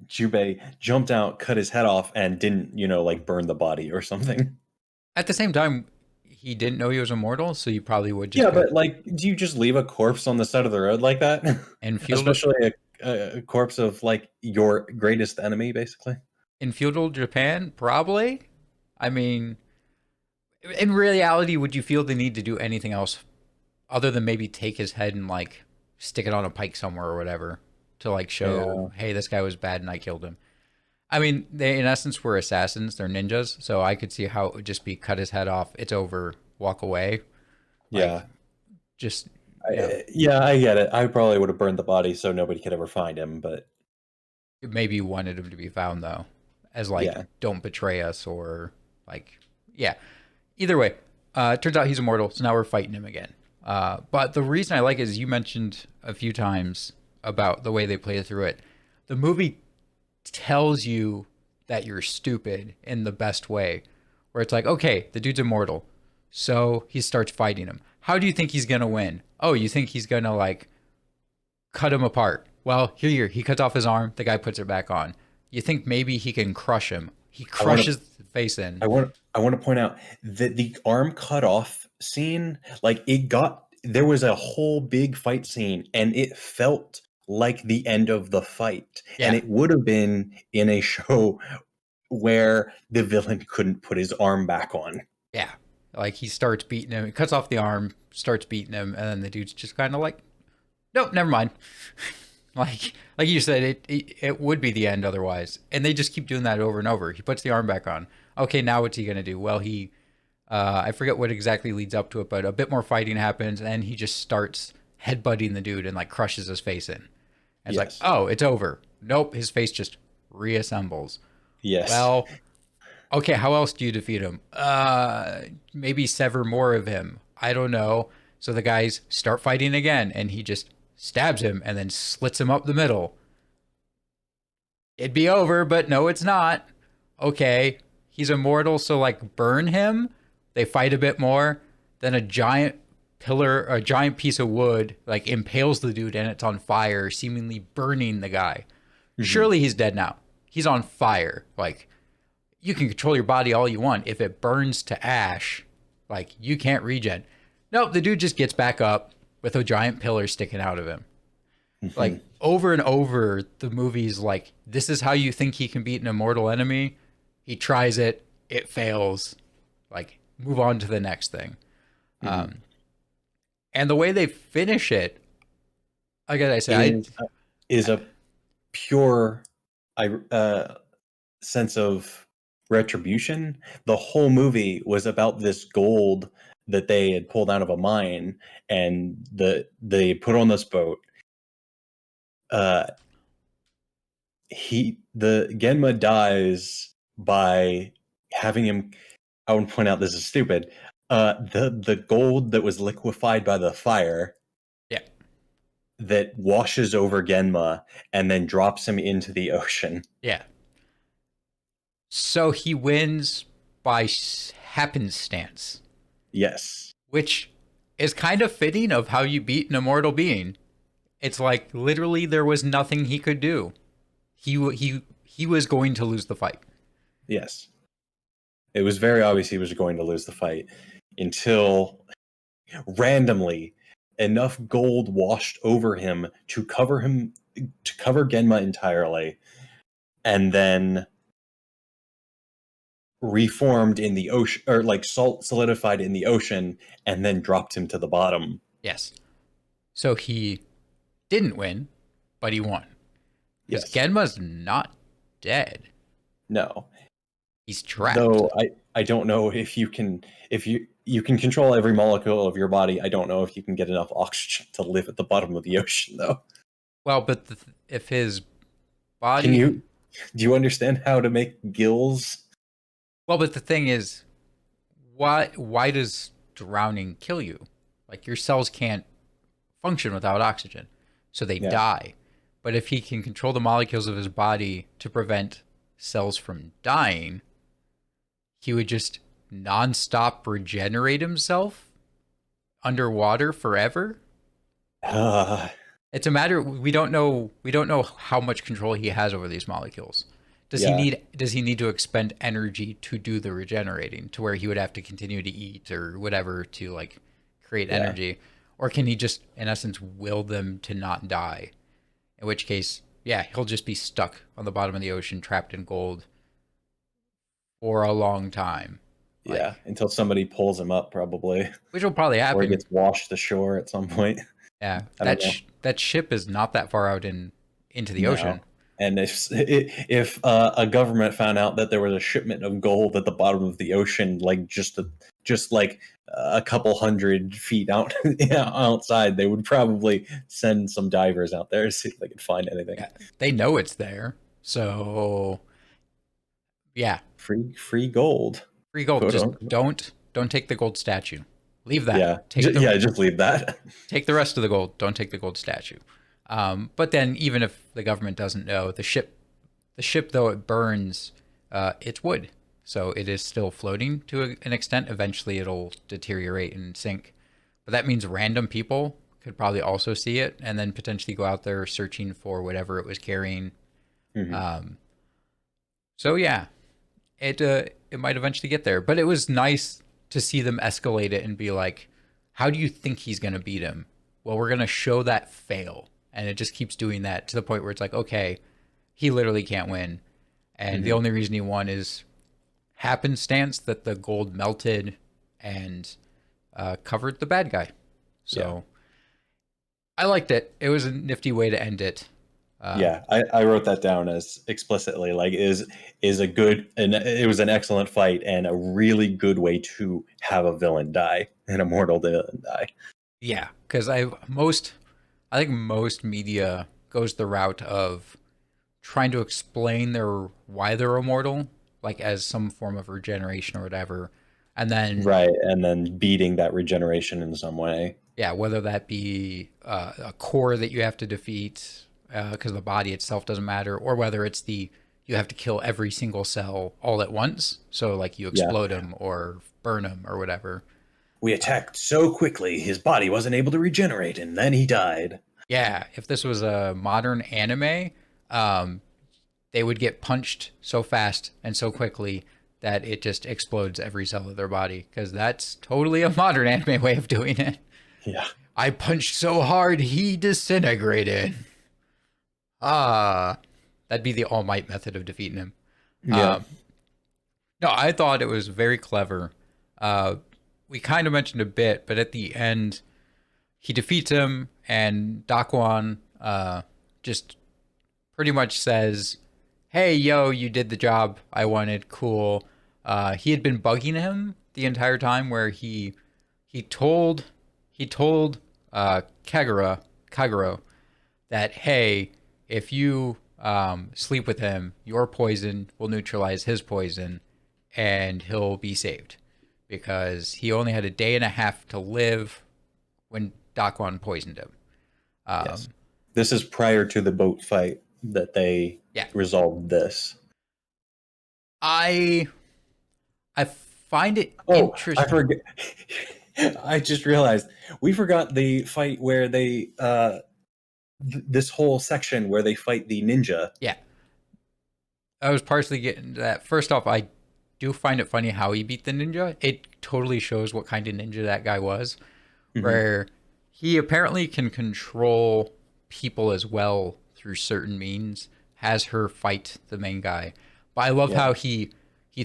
Jubei jumped out, cut his head off, and didn't, like burn the body or something. at the same time, he didn't know he was immortal, so you probably would just Yeah, go but like, do you just leave a corpse on the side of the road like that? in feudal Especially a corpse of like your greatest enemy, basically. in feudal Japan. Probably. I mean, in reality, would you feel the need to do anything else other than maybe take his head and like stick it on a pike somewhere or whatever to like show, Yeah. hey, this guy was bad and I killed him? I mean, they in essence were assassins. They're ninjas, so I could see how it would just be cut his head off. It's over. Walk away. Like Yeah. just Yeah, I get it. I probably would have burned the body so nobody could ever find him, but maybe you wanted him to be found though, as like yeah. don't betray us or like yeah. Either way, turns out he's immortal, so now we're fighting him again. But the reason I like it is you mentioned a few times about the way they play through it. The movie tells you that you're stupid in the best way, where it's like, okay, the dude's immortal, so he starts fighting him. How do you think he's gonna win? Oh, you think he's gonna like cut him apart? Well, here he cuts off his arm. The guy puts it back on. You think maybe he can crush him? He I want to crushes the face in. I want to point out that the arm cut off scene, like there was a whole big fight scene and it felt like the end of the fight. And Yeah, it would have been in a show where the villain couldn't put his arm back on. yeah. Like he starts beating him. He cuts off the arm, starts beating him, and then the dude's just kind of like, nope, never mind. like you said, it would be the end otherwise, and they just keep doing that over and over. He puts the arm back on. Okay, now what's he gonna do? Well, he I forget what exactly leads up to it, but a bit more fighting happens, and he just starts headbutting the dude and like crushes his face in. And it's like, Yes. oh, it's over. Nope, his face just reassembles. Yes. Well, okay, how else do you defeat him? Maybe sever more of him. I don't know. So the guys start fighting again, and he just stabs him and then slits him up the middle. It'd be over, but no, it's not. Okay, he's immortal, so like burn him. They fight a bit more. Then a giant pillar, a giant piece of wood, like impales the dude, and it's on fire, seemingly burning the guy. Mhm. Surely he's dead now. He's on fire. Like you can control your body all you want. If it burns to ash, like you can't regen. Nope, the dude just gets back up with a giant pillar sticking out of him. Mhm. Like over and over, the movie's like, this is how you think he can beat an immortal enemy. He tries it, it fails. Like, move on to the next thing. Mhm. And the way they finish it, like I said, Is is a pure I sense of retribution. The whole movie was about this gold that they had pulled out of a mine, and they put on this boat. Uh, the Genma dies by having him. I would point out this is stupid. The gold that was liquefied by the fire Yeah. that washes over Genma and then drops him into the ocean. Yeah. So he wins by happenstance. Yes. Which is kind of fitting of how you beat an immortal being. It's like literally there was nothing he could do. He was going to lose the fight. Yes. It was very obvious he was going to lose the fight until randomly enough gold washed over him to cover Genma entirely, and then reformed in the ocean, or like solidified in the ocean, and then dropped him to the bottom. Yes. So he didn't win, but he won. Because Yes. Genma's not dead. No. He's trapped. Though I don't know if you can control every molecule of your body. I don't know if you can get enough oxygen to live at the bottom of the ocean though. Well, but if his body... Do you understand how to make gills? Well, but the thing is, why does drowning kill you? Like, your cells can't function without oxygen, so they die. But if he can control the molecules of his body to prevent cells from dying, he would just nonstop regenerate himself underwater forever. It's a matter, we don't know how much control he has over these molecules. Does he need to expend energy to do the regenerating, to where he would have to continue to eat or whatever to like create energy? Or can he just in essence will them to not die? In which case, yeah, he'll just be stuck on the bottom of the ocean, trapped in gold for a long time. Yeah, until somebody pulls him up, probably. Which will probably happen. Or he gets washed ashore at some point. Yeah, that ship is not that far out into the ocean. And if a government found out that there was a shipment of gold at the bottom of the ocean, like just like a couple hundred feet outside, they would probably send some divers out there to see if they could find anything. Yeah, they know it's there, so yeah, free gold. Free gold. Just don't take the gold statue. Leave that. Yeah, just leave that. Take the rest of the gold. Don't take the gold statue. But then, even if the government doesn't know, the ship though it burns, it's wood, so it is still floating to an extent. Eventually, it'll deteriorate and sink. But that means random people could probably also see it, and then potentially go out there searching for whatever it was carrying. Mm-hmm. So yeah, it might eventually get there. But it was nice to see them escalate it and be like, how do you think he's going to beat him? Well, we're going to show that fail. And it just keeps doing that to the point where it's like, okay, he literally can't win. And the only reason he won is happenstance that the gold melted and covered the bad guy. So I liked it. It was a nifty way to end it. I wrote that down as explicitly, like is a good, and it was an excellent fight and a really good way to have a villain die, an immortal villain die. Yeah, because I think most media goes the route of trying to explain why they're immortal, like as some form of regeneration or whatever, and then beating that regeneration in some way. Yeah, whether that be a core that you have to defeat because the body itself doesn't matter, or whether it's you have to kill every single cell all at once, so like you explode him or burn him or whatever. We attacked so quickly, his body wasn't able to regenerate, and then he died. Yeah, if this was a modern anime, they would get punched so fast and so quickly that it just explodes every cell of their body, because that's totally a modern anime way of doing it. Yeah. I punched so hard, he disintegrated. That'd be the All Might method of defeating him. Yeah. No, I thought it was very clever. We kind of mentioned a bit, but at the end, he defeats him, and Dakwon just pretty much says, hey, yo, you did the job I wanted, cool. He had been bugging him the entire time, where he told he told Kagura that, hey, if you sleep with him, your poison will neutralize his poison, and he'll be saved because he only had a day and a half to live when Dakwon poisoned him. Yes. Um, This is prior to the boat fight that they yeah, resolved this. I I find it Oh, I interesting. forget. I just realized we forgot the fight where they this whole section where they fight the ninja. Yeah, I was partially getting to that. First off, I do find it funny how he beat the ninja. It totally shows what kind of ninja that guy was, Hmm. where he apparently can control people as well through certain means. Has her fight the main guy, but I love Yeah. how he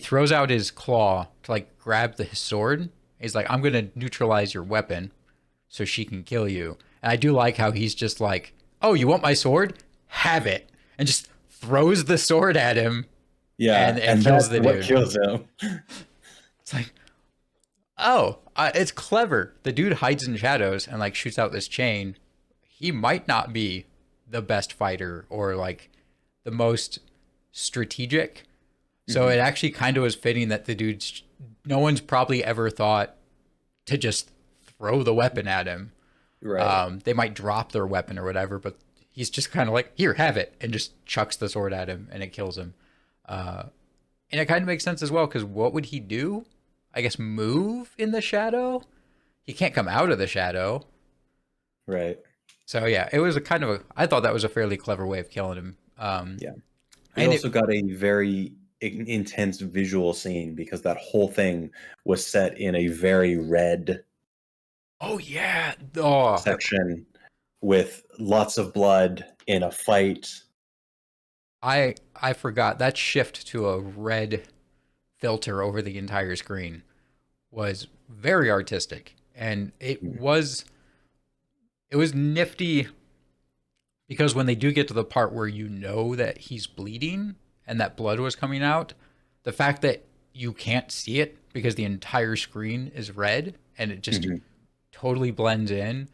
throws out his claw to like grab his sword. He's like, "I'm gonna neutralize your weapon, so she can kill you." And I do like how he's just like, "Oh, you want my sword? Have it," and just throws the sword at him, and Yeah, it and kills that's the what dude. kills him. It's like, oh, it's clever. The dude hides in shadows and like shoots out this chain. He might not be the best fighter or like the most strategic. So Hmm. it actually kind of was fitting that the dude's no one's probably ever thought to just throw the weapon at him. Right. They might drop their weapon or whatever, but he's just kind of like, here, have it, and just chucks the sword at him, and it kills him. Uh, and it kind of makes sense as well, because what would he do? I guess move in the shadow. He can't come out of the shadow. Right. So yeah, it was a kind of a. I thought that was a fairly clever way of killing him. Yeah. It And also it. got a very intense visual scene because that whole thing was set in a very red Oh yeah. Oh, section with lots of blood in a fight. I forgot that shift to a red filter over the entire screen was very artistic, and it was nifty because when they do get to the part where you know that he's bleeding and that blood was coming out, the fact that you can't see it because the entire screen is red and it just Mhm. totally blends in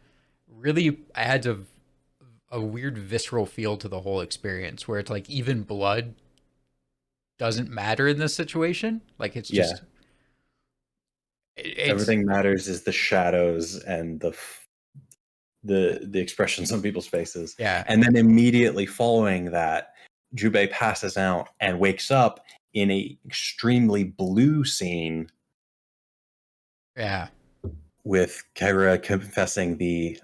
really adds a weird visceral feel to the whole experience, where it's like even blood doesn't matter in this situation. Like it's Yeah. just it's Everything matters is the shadows and the expressions on people's faces. yeah, And then immediately following that, Jubei passes out and wakes up in a extremely blue scene yeah. with Kagura confessing the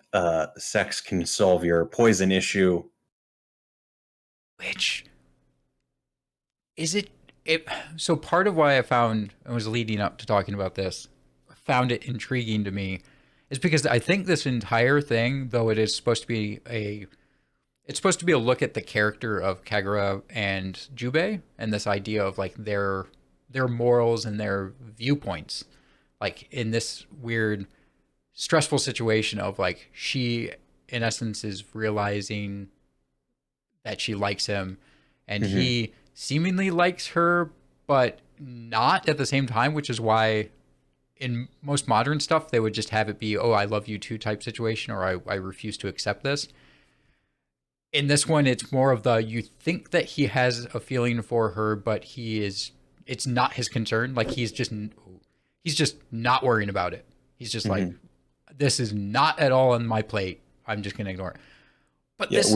sex can solve your poison issue. Which is it so part of why I found I was leading up to talking about this, found it intriguing to me, is because I think this entire thing, though it is supposed to be a it's supposed to be a look at the character of Kagura and Jubei and this idea of like their morals and their viewpoints, like in this weird stressful situation of like she in essence is realizing that she likes him and Mhm. he seemingly likes her but not at the same time, which is why in most modern stuff they would just have it be, oh, I love you too type situation, or I refuse to accept this. In this one it's more of the, you think that he has a feeling for her but it's not his concern. Like he's just not worrying about it. He's just like, Mhm. this is not at all on my plate, I'm just gonna ignore it. But Yeah, this,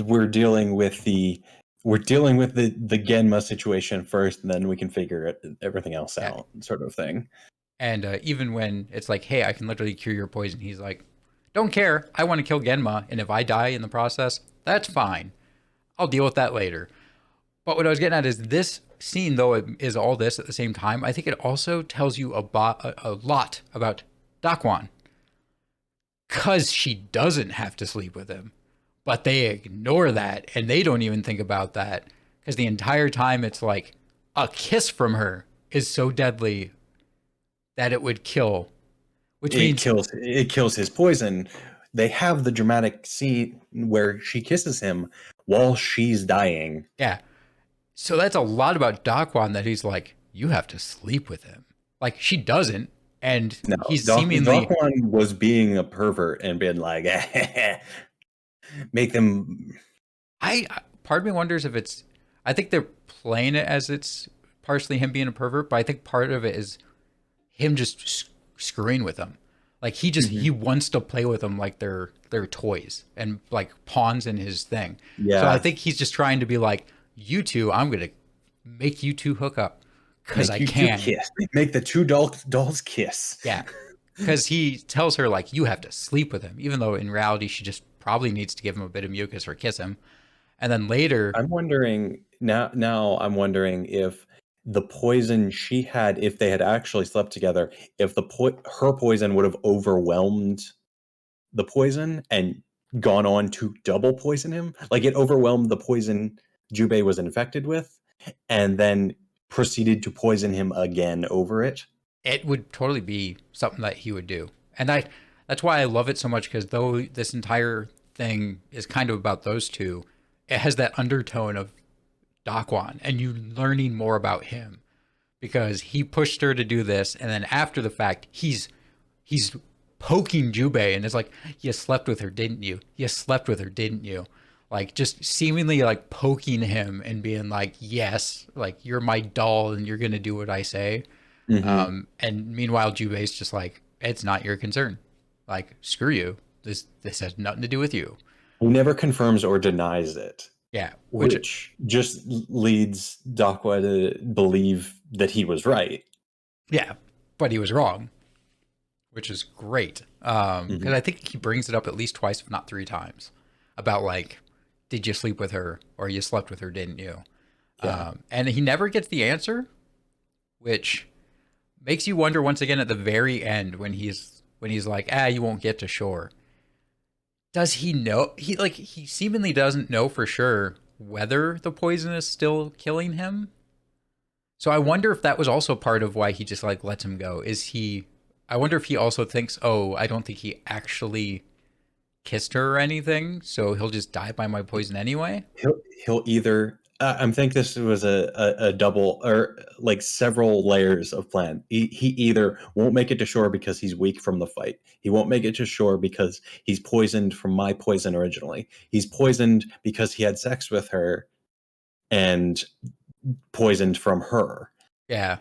we're dealing with the Genma situation first, and then we can figure everything else yeah. out, sort of thing. And even when it's like, hey, I can literally cure your poison, he's like, don't care. I want to kill Genma. And if I die in the process, that's fine. I'll deal with that later. But what I was getting at is this scene, though it is all this at the same time, I think it also tells you a lot about Dakwon. Because she doesn't have to sleep with him. But they ignore that and they don't even think about that. Because the entire time it's like a kiss from her is so deadly that it would kill. Which means, It kills his poison. They have the dramatic scene where she kisses him while she's dying. yeah. So that's a lot about Daquan that he's like, you have to sleep with him. Like she doesn't, and No, he's seemingly. Dokwan was being a pervert and being like, make them. I part of me wonders if it's. I think they're playing it as it's partially him being a pervert, but I think part of it is him just screwing with them. Like he Mhm. wants to play with them like they're toys and like pawns in his thing. So I Yeah, think he's just trying to be like, you two, I'm gonna make you two hook up because make I you two can. kiss. Make the two dolls kiss. Yeah, because he tells her like you have to sleep with him, even though in reality she just probably needs to give him a bit of mucus or kiss him. And then later, I'm wondering now. Now I'm wondering if the poison she had, if they had actually slept together, if her poison would have overwhelmed the poison and gone on to double poison him. Like it overwhelmed the poison Jubei was infected with, and then proceeded to poison him again over it. it would totally be something that he would do. And that's why I love it so much because though this entire thing is kind of about those two, it has that undertone of Daquan and you learning more about him because he pushed her to do this, and then after the fact, he's poking Jubei and is like, "You slept with her, didn't you? You slept with her, didn't you?" Like just seemingly like poking him and being like, "Yes, like you're my doll and you're gonna do what I say." Hmm. And meanwhile, Jubei's just like, "It's not your concern. Like screw you. This has nothing to do with you." He never confirms or denies it, Yeah, which which just leads Dakwa to believe that he was right. yeah, but he was wrong, which is great. Because Hmm. I think he brings it up at least twice, if not three times, about like, did you sleep with her or you slept with her, didn't you? Yeah. And he never gets the answer, which makes you wonder once again at the very end when he's like, you won't get to shore. Does he know? He seemingly doesn't know for sure whether the poison is still killing him. So I wonder if that was also part of why he just like lets him go. Is he? I wonder if he also thinks, oh, I don't think he actually kissed her or anything, so he'll just die by my poison anyway. He'll either I think this was a double or like several layers of plan. He either won't make it to shore because he's weak from the fight. He won't make it to shore because he's poisoned from my poison originally. He's poisoned because he had sex with her and poisoned from her. Yeah,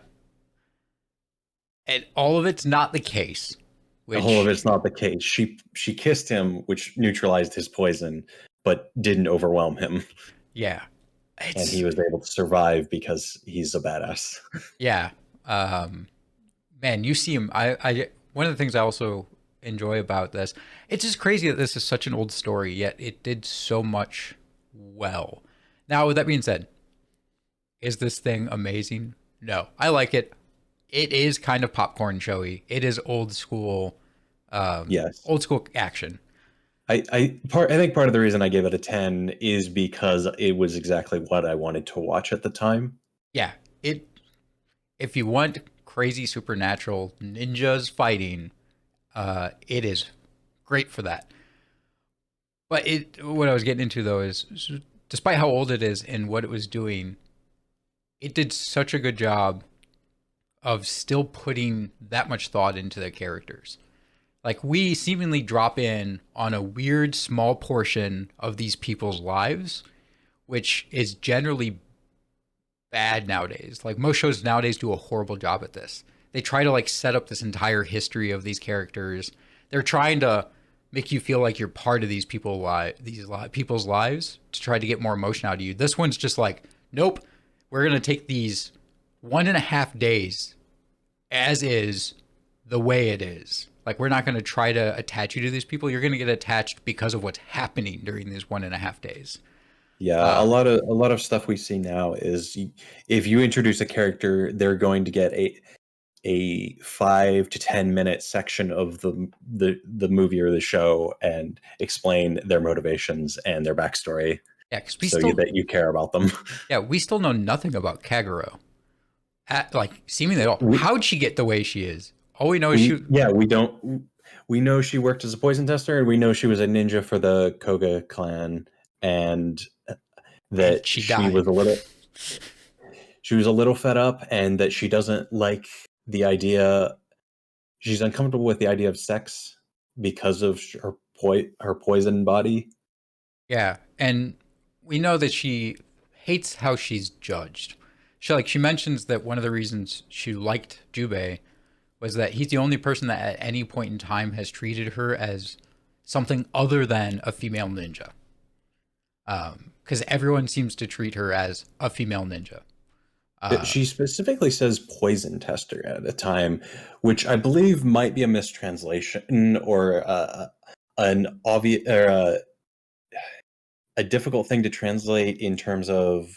and all of it's not the case. All of Which, it's not the case. She kissed him, which neutralized his poison, but didn't overwhelm him, yeah, and he it's was able to survive because he's a badass. yeah. Um, Man, you see him. I one of the things I also enjoy about this, it's just crazy that this is such an old story, yet it did so much well. Now, with that being said, is this thing amazing? No, I like it. It is kind of popcorn showy. It is Yes. old school action. I think part of the reason I gave it a 10 is because it was exactly what I wanted to watch at the time. Yeah, it. If you want crazy supernatural ninjas fighting, it is great for that. But what I was getting into though is, despite how old it is and what it was doing, it did such a good job of still putting that much thought into the characters. Like we seemingly drop in on a weird small portion of these people's lives, which is generally bad nowadays. Like most shows nowadays do a horrible job at this. They try to like set up this entire history of these characters. They're trying to make you feel like you're part of these people's lives to try to get more emotion out of you. This one's just like, nope, we're gonna take these 1.5 days as is the way it is. Like we're not gonna try to attach you to these people. You're gonna get attached because of what's happening during these 1.5 days. Yeah, Um, a lot of stuff we see now is if you introduce a character, they're going to get a 5 to 10 minute section of the movie or the show and explain their motivations and their backstory, yeah, because so that you care about them. we still know nothing about Kagero. Like seemingly at all. we, How'd she get the way she is? All we know is we yeah we don't we know she worked as a poison tester, and we know she was a ninja for the Koga clan, and and that she she was died. a little. she was a little fed up, and that she doesn't like the idea. She's uncomfortable with the idea of sex because of her poison body. Yeah, and we know that she hates how she's judged. She mentions that one of the reasons she liked Jubei was that he's the only person that at any point in time has treated her as something other than a female ninja. Because everyone seems to treat her as a female ninja. Uh, She specifically says poison tester at a time, which I believe might be a mistranslation or an obvious or a difficult thing to translate in terms of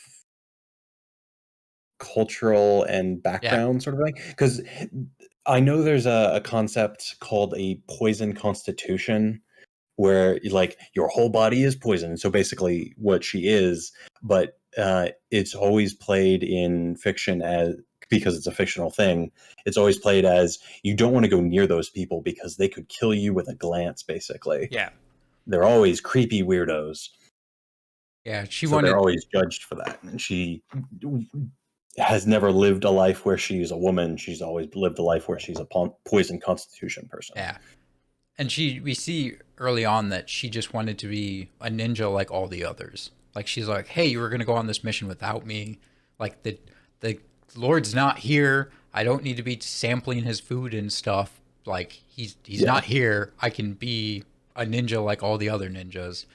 cultural and yeah, background sort of thing. Because I know there's a concept called a poison constitution, where like your whole body is poison. So basically, what she is, but it's always played in fiction as, because it's a fictional thing. It's always played as you don't want to go near those people because they could kill you with a glance. Basically, yeah, they're always creepy weirdos, yeah. She so they're wanted, always judged for that. And she has never lived a life where she's a woman. She's always lived a life where she's a poison constitution person. yeah. And we see early on that she just wanted to be a ninja like all the others. Like she's like, hey, you were gonna go on this mission without me. Like the Lord's not here. I don't need to be sampling his food and stuff. Like he's Yeah. not here. I can be a ninja like all the other ninjas.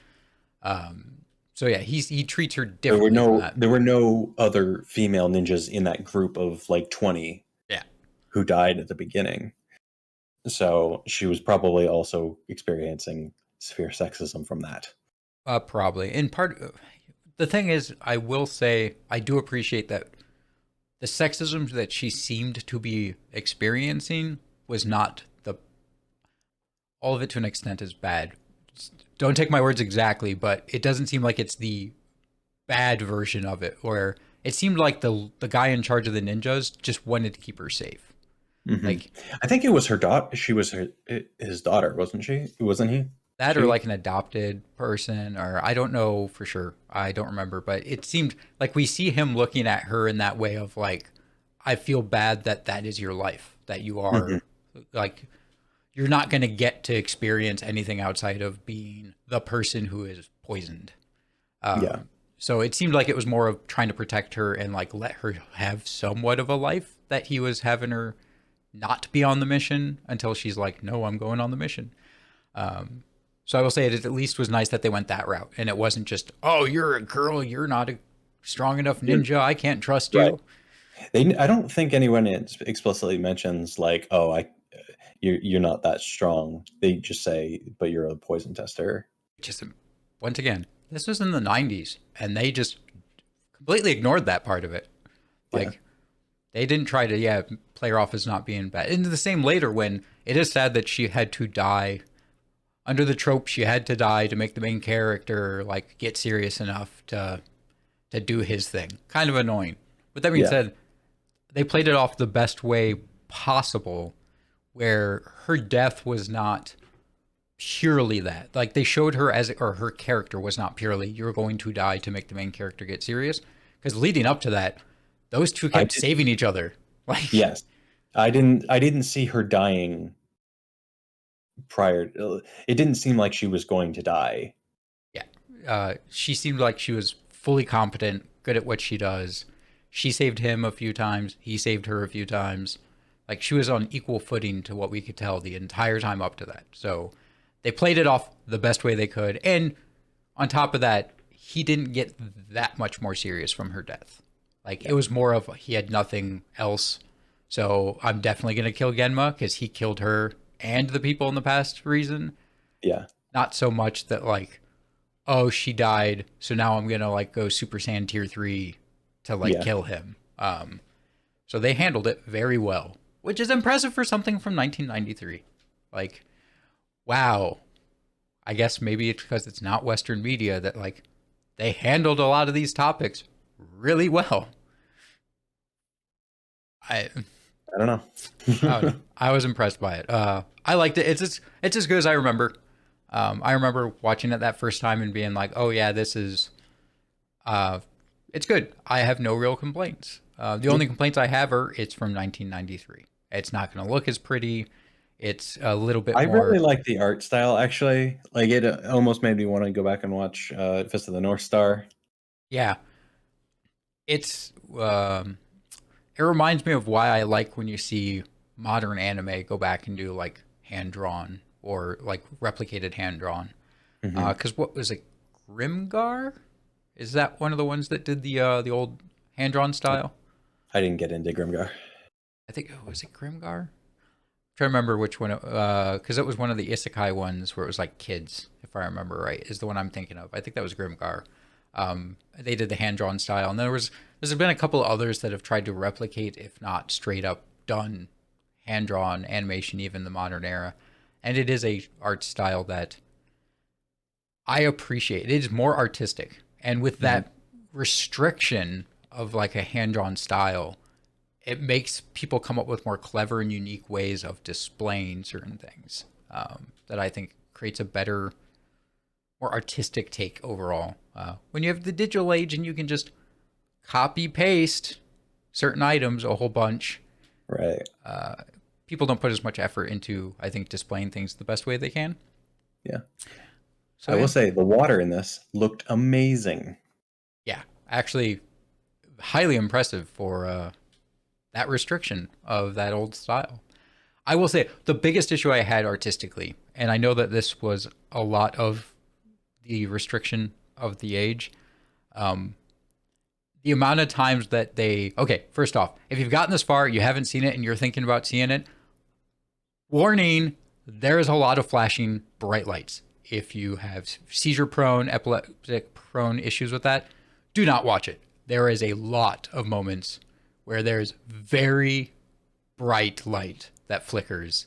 So yeah, he treats her differently from that. There were no other female ninjas in that group of like 20 Yeah, who died at the beginning. So she was probably also experiencing severe sexism from that. probably. And the thing is, I will say I do appreciate that the sexism that she seemed to be experiencing was not the all of it to an extent is bad. Don't take my words exactly, but it doesn't seem like it's the bad version of it where it seemed like the guy in charge of the ninjas just wanted to keep her safe. Hmm. Like I think it was her daughter. She was his daughter, wasn't she? Wasn't he? that or She? like an adopted person or I don't know for sure. I don't remember, but it seemed like we see him looking at her in that way of like I feel bad that that is your life, that you Hmm. are like you're not going to get to experience anything outside of being the person who is poisoned. Yeah. So it seemed like it was more of trying to protect her and like let her have somewhat of a life that he was having her not be on the mission until she's like, no, I'm going on the mission. So I will say it at least was nice that they went that route and it wasn't just, oh, you're a girl, you're not a strong enough You're ninja, I can't trust right. you. I don't think anyone explicitly mentions like, oh, you're not that strong. They just say, but you're a poison tester. Just once again, this was in the 90s and they just completely ignored that part of it. Yeah. Like they didn't try to, yeah, play her off as not being bad. And the same later when it is sad that she had to die under the trope. She had to die to make the main character like get serious enough to do his thing. Kind of annoying. With that being Yeah. said, they played it off the best way possible, where her death was not purely that. Like they showed her as, or her character was not purely you're going to die to make the main character get serious. Because leading up to that, those two I kept did. saving each other. Like Yes. I didn't see her dying prior. It didn't seem like she was going to die. yeah, she seemed like she was fully competent, good at what she does. She saved him a few times. He saved her a few times. Like she was on equal footing to what we could tell the entire time up to that. So they played it off the best way they could. And on top of that, he didn't get that much more serious from her death. Like it Yeah. was more of he had nothing else. So I'm definitely going to kill Genma because he killed her and the people in the past reason. Yeah. Not so much that like, oh, she died, so now I'm gonna like go Super Saiyan Tier 3 to like Yeah. kill him. So they handled it very well, which is impressive for something from 1993. Like, wow. I guess maybe it's because it's not Western media that like they handled a lot of these topics really well. I I don't I don't know. know. I was impressed by it. I liked it. It's as good as I remember. I remember watching it that first time and being like, oh yeah, this is It's good. I have no real complaints. The only complaints I have are it's from 1993. It's not going to look as pretty. It's a little bit I more. really like the art style, actually. Like, it almost made me want to go back and watch Fist of the North Star. Yeah, it's. It reminds me of why I like when you see modern anime go back and do like hand drawn or like replicated hand drawn. Hmm. Because what was it, Grimgar? Is that one of the ones that did the old hand drawn style? I didn't get into Grimgar. I think was it Grimgar? Trying to remember which one, because it was one of the isekai ones where it was like kids, if I remember right, is the one I'm thinking of. I think that was Grimgar. They did the hand drawn style, and there's been a couple others that have tried to replicate, if not straight up done hand drawn animation, even the modern era, and it is a art style that I appreciate. It is more artistic, and with Hmm. that restriction of like a hand drawn style, it makes people come up with more clever and unique ways of displaying certain things that I think creates a better, more artistic take overall. When you have the digital age and you can just copy paste certain items a whole bunch, Right. people don't put as much effort into, I think, displaying things the best way they can. Yeah. So I will yeah, say the water in this looked amazing. yeah, actually, highly impressive for that restriction of that old style. I will say the biggest issue I had artistically, and I know that this was a lot of the restriction of the age, um, the amount of times that okay, first off, if you've gotten this far, you haven't seen it, and you're thinking about seeing it, warning, there is a lot of flashing bright lights. If you have seizure prone, epileptic prone issues with that, do not watch it. There is a lot of moments where there's very bright light that flickers.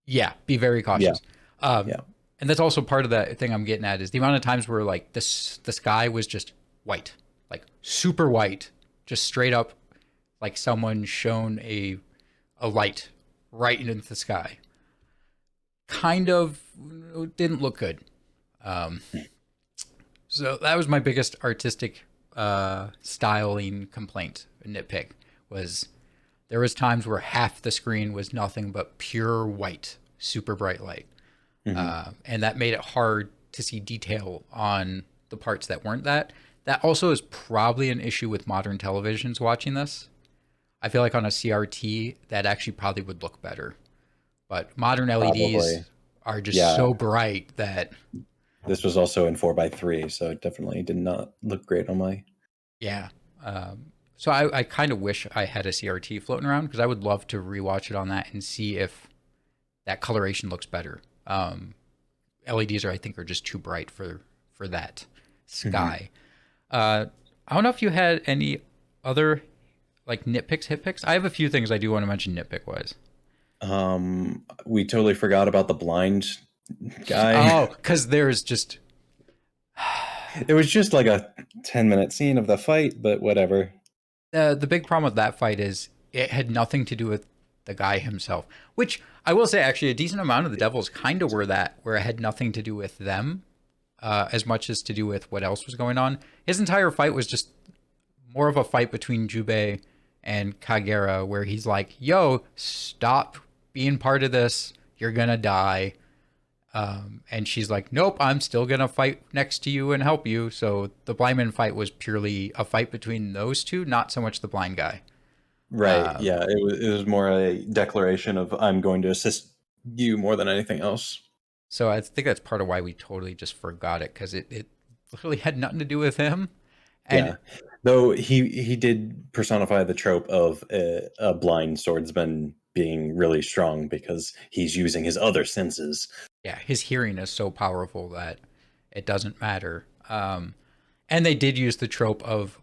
Yeah, be very Yeah. cautious. Um, Yeah. and that's also part of the thing I'm getting at is the amount of times where like this the sky was just white, like super white, just straight up, like someone shone a light right into the sky. Kind of didn't look good. Um, so that was my biggest artistic styling complaint, nitpick was there was times where half the screen was nothing but pure white, super bright light, Hmm. and that made it hard to see detail on the parts that weren't that. That also is probably an issue with modern televisions watching this. I feel like on a CRT that actually probably would look better, but modern LEDs Probably. are just Yeah. so bright that This was also in 4:3, so it definitely did not look great on my. yeah. So I kind of wish I had a CRT floating around because I would love to rewatch it on that and see if that coloration looks better. LEDs I think are just too bright for that Mhm. sky. I don't know if you had any other like nitpicks, hit picks. I have a few things I do want to mention nitpick wise. We totally forgot about the blind guy. Oh, because there's just It was just like a 10-minute scene of the fight, but whatever. the big problem with that fight is it had nothing to do with the guy himself. Which I will say, actually, a decent amount of the Devils kind of were that, where it had nothing to do with them, as much as to do with what else was going on. His entire fight was just more of a fight between Jubei and Kagera, where he's like, "Yo, stop being part of this. You're gonna die." And she's like, "Nope, I'm still gonna fight next to you and help you." So the blind man fight was purely a fight between those two, not so much the blind guy. Right. Um, Yeah. It was more a declaration of I'm going to assist you more than anything else. so I think that's part of why we totally just forgot it because it literally had nothing to do with him. And Yeah. Though he did personify the trope of a blind swordsman being really strong because he's using his other senses. yeah, his hearing is so powerful that it doesn't matter. And they did use the trope of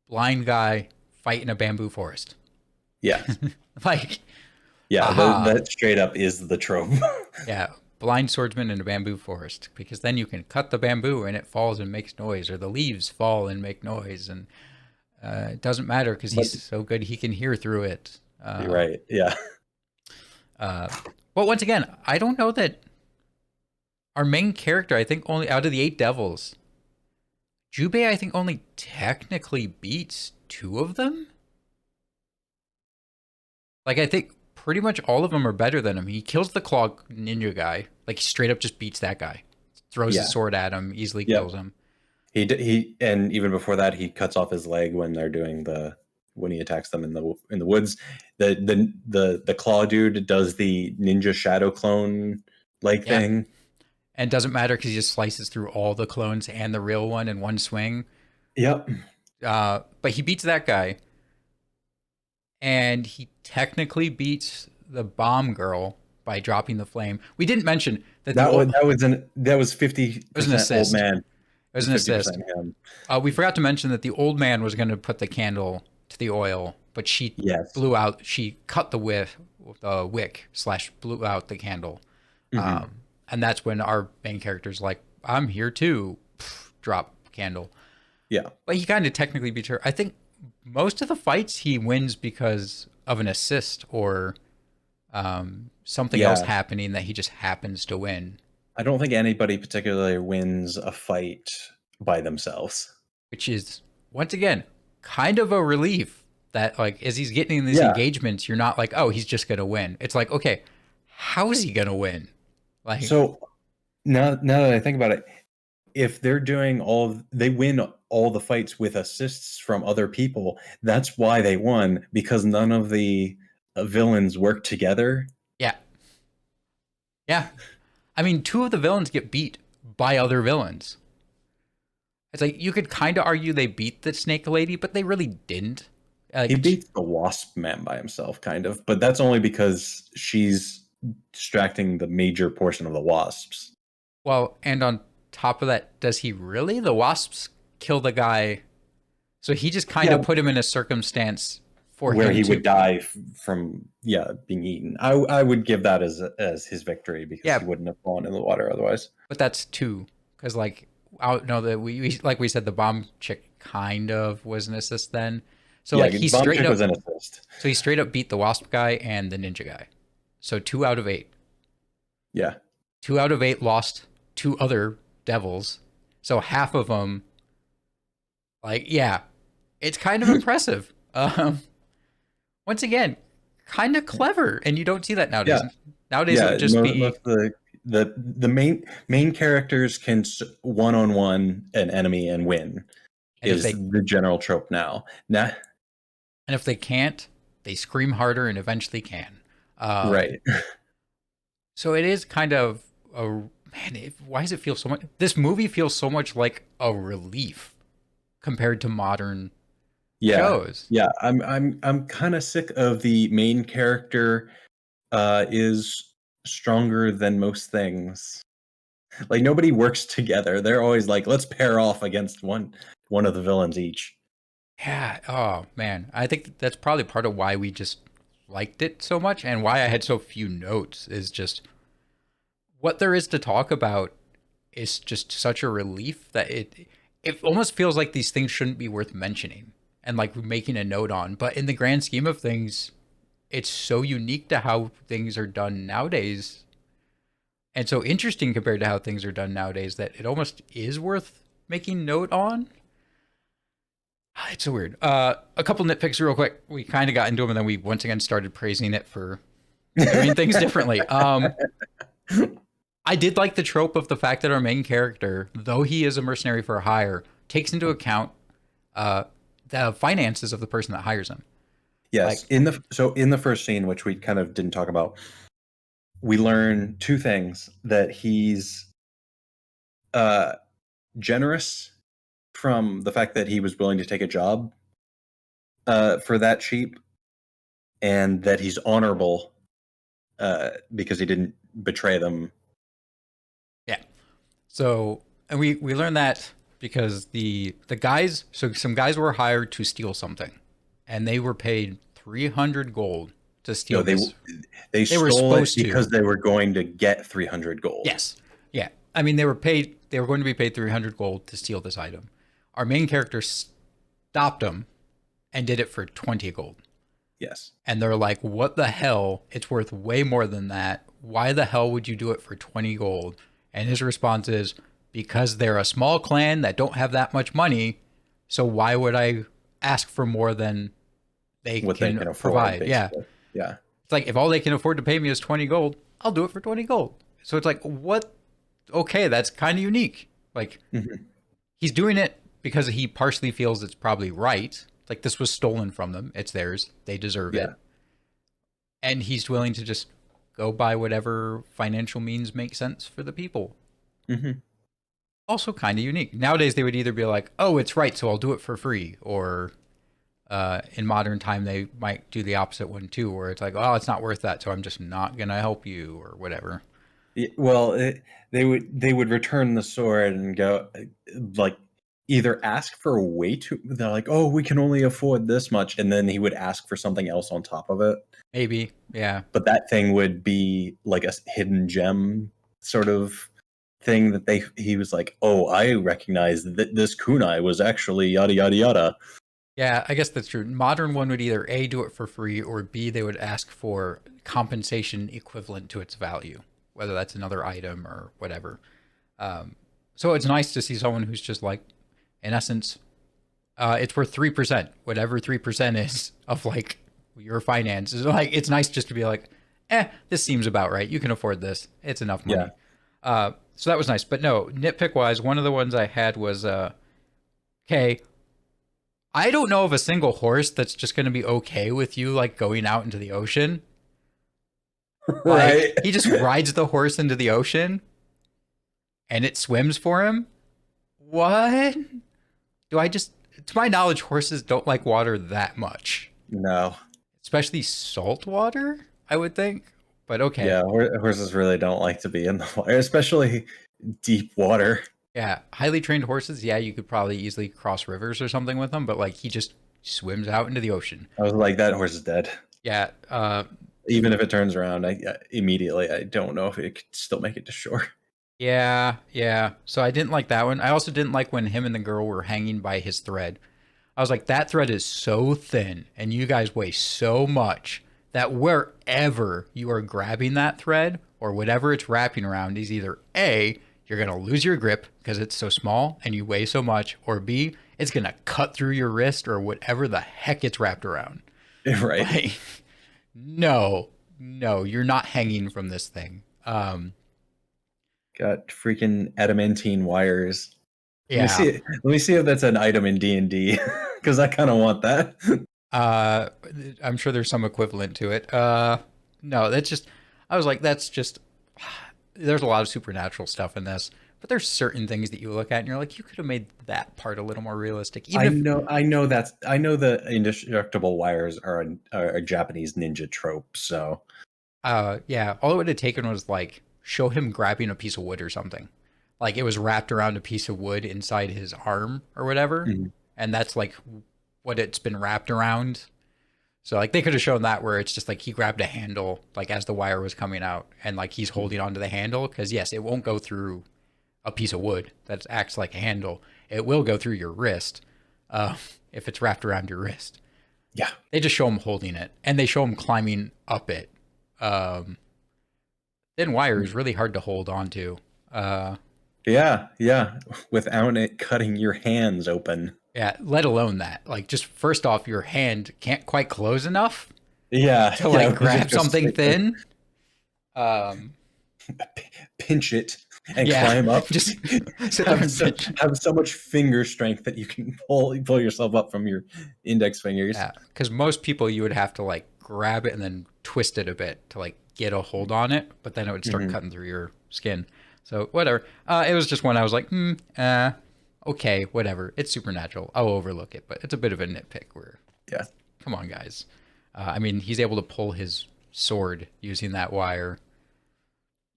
blind guy fight in a bamboo forest. Yeah. Like, Yeah. aha, That straight up is the trope. yeah, blind swordsman in a bamboo forest because then you can cut the bamboo and it falls and makes noise, or the leaves fall and make noise, and it doesn't matter because But he's so good he can hear through it. you're right. Yeah. Uh, but once again, I don't know that our main character. I think only out of the eight devils, Jubei, I think, only technically beats two of them. Like, I think pretty much all of them are better than him. He kills the claw ninja guy. Like, he straight up just beats that guy. Throws his Yeah. sword at him, easily kills Yep. him. He and even before that, he cuts off his leg when they're doing the when he attacks them in the woods. The claw dude does the ninja shadow clone like Yeah. thing. And it doesn't matter because he just slices through all the clones and the real one in one swing. Yep. But he beats that guy. And he technically beats the bomb girl by dropping the flame. We didn't mention that That was 50% old assist. man. It It was was an 50% assist. him. We forgot to mention that the old man was going to put the candle to the oil, but she Yes. blew out. She cut the wick slash blew out the candle, Hmm. and that's when our main character's like, "I'm here too." Pff, drop candle. Yeah. But he kind of technically beats her. I think most of the fights he wins because of an assist or something else Yeah. happening that he just happens to win, I don't think anybody particularly wins a fight by themselves. which is once again kind of a relief that like as he's getting in these Yeah. engagements, you're not like, oh, he's just gonna win. It's like, okay, how is he gonna win? Like, So now that I think about it, if they're doing they win all the fights with assists from other people, that's why they won, because none of the villains work together. yeah, yeah. I mean, two of the villains get beat by other villains. It's like you could kind of argue they beat the Snake Lady, but they really didn't. He Like, beats the Wasp Man by himself, kind of, but that's only because she's distracting the major portion of the Wasps. well, and on top of that, does he really? The Wasps kill the guy, so he just kind Yeah, of put him in a circumstance for where him he to, would die from being eaten. I would give that as his victory, because yeah, he wouldn't have fallen in the water otherwise. but that's two. Because, like, I don't know that like we said, the bomb chick kind of was an assist then. So, Yeah, like, he Bomb straight Chick was up, an assist. so he straight up beat the Wasp guy and the Ninja guy. So, 2 out of 8. Yeah. 2 out of 8 lost to other devils. So, half of them, like, yeah, it's kind of impressive. Once again, kind of clever. And you don't see that nowadays. Yeah. Nowadays, it Yeah, would just be, most of the main characters can one-on-one an enemy and win, and if is they, the general trope now. Now, and if they can't, they scream harder and eventually can. Um, right. So it is kind of a man. Why does it feel so much? This movie feels so much like a relief compared to modern Yeah. shows. Yeah, I'm kind of sick of the main character is stronger than most things. Like, nobody works together. They're always like, let's pair off against one of the villains each. Yeah. Oh man, I think that's probably part of why we just liked it so much and why I had so few notes. Is just what there is to talk about is just such a relief that it almost feels like these things shouldn't be worth mentioning and like making a note on. But in the grand scheme of things, it's so unique to how things are done nowadays and so interesting compared to how things are done nowadays that it almost is worth making note on. It's so weird. A couple nitpicks real quick. We kind of got into them and then we once again started praising it for doing things differently. I did like the trope of the fact that our main character, though he is a mercenary for hire, takes into account uh, the finances of the person that hires him. Yes, Like, in the first scene, which we kind of didn't talk about, we learn two things: that he's uh, generous from the fact that he was willing to take a job for that cheap, and that he's honorable because he didn't betray them. yeah. So, and we learned that because the guys, so some guys were hired to steal something, and they were paid 300 gold to steal No, this. they They were stole it supposed to. because they were going to get 300 gold. Yes. Yeah. I mean, they were paid. They were going to be paid 300 gold to steal this item. Our main character stopped them and did it for 20 gold. Yes. And they're like, "What the hell? It's worth way more than that. Why the hell would you do it for 20 gold?" And his response is, because they're a small clan that don't have that much money. So why would I ask for more than they What they can can afford, provide? Yeah. basically. Yeah. It's like if all they can afford to pay me is 20 gold, I'll do it for 20 gold. So it's like, what? Okay, that's kind of unique. Like, Mhm. he's doing it because he partially feels it's probably right. Like, this was stolen from them. It's theirs. They deserve Yeah. it. And he's willing to just go by whatever financial means make sense for the people. Hmm. Also kind of unique. Nowadays, they would either be like, oh, it's right, so I'll do it for free. Or in modern time, they might do the opposite one too, where it's like, oh, it's not worth that, so I'm just not going to help you or whatever. Well, they would return the sword and go like either ask for way too. They're like, oh, we can only afford this much, and then he would ask for something else on top of it. Maybe. Yeah. But that thing would be like a hidden gem sort of thing that he was like, oh, I recognize that this kunai was actually yada yada yada. Yeah, I guess that's true. Modern one would either A, do it for free, or B, they would ask for compensation equivalent to its value, whether that's another item or whatever. So it's nice to see someone who's just like, in essence, it's worth 3%, whatever 3% is of like your finances. Like, it's nice just to be like, this seems about right. You can afford this. It's enough money. Yeah. So that was nice. But no, nitpick wise, one of the ones I had was, okay, I don't know of a single horse that's just going to be okay with you like going out into the ocean. Like, Right. he just rides the horse into the ocean and it swims for him. What? Do I just, to my knowledge, horses don't like water that much, No. especially salt water, I would think. But okay. Yeah, horses really don't like to be in the water, especially deep water. Yeah. Highly trained horses, yeah, you could probably easily cross rivers or something with them, but like he just swims out into the ocean. I was like, that horse is dead. Yeah. Even if it turns around, immediately, I don't know if it could still make it to shore. Yeah, yeah. So I didn't like that one. I also didn't like when him and the girl were hanging by his thread. I was like, that thread is so thin and you guys weigh so much that wherever you are grabbing that thread or whatever it's wrapping around is either A, you're going to lose your grip because it's so small and you weigh so much, or B, it's going to cut through your wrist or whatever the heck it's wrapped around. Right. Like, no, you're not hanging from this thing. Got freaking adamantine wires. Yeah. Let me see if that's an item in D&D, because I kind of want that. I'm sure there's some equivalent to it. No, that's just, I was like, that's just, there's a lot of supernatural stuff in this, but there's certain things that you look at and you're like, you could have made that part a little more realistic. I know the indestructible wires are a Japanese ninja trope. So yeah, all it would have taken was like, show him grabbing a piece of wood or something. Like it was wrapped around a piece of wood inside his arm or whatever. Mhm. And that's like what it's been wrapped around. So like they could have shown that where it's just like he grabbed a handle like as the wire was coming out and like he's holding onto the handle because yes, it won't go through a piece of wood that acts like a handle. It will go through your wrist if it's wrapped around your wrist. yeah, They just show him holding it and they show him climbing up it. Thin wire is really hard to hold on to. yeah, without it cutting your hands open. Yeah, let alone that. Like, just first off, your hand can't quite close enough Yeah, to like yeah, grab just something thin. Um, pinch it and yeah, climb up. just sit there and pinch. Have so much finger strength that you can pull yourself up from your index fingers. Yeah, because most people you would have to like grab it and then twist it a bit to like get a hold on it, but then it would start cutting through your skin. So whatever. It was just one I was like, okay, whatever. It's supernatural. I'll overlook it, but it's a bit of a nitpick. Where, Yeah, come on, guys. I mean, he's able to pull his sword using that wire.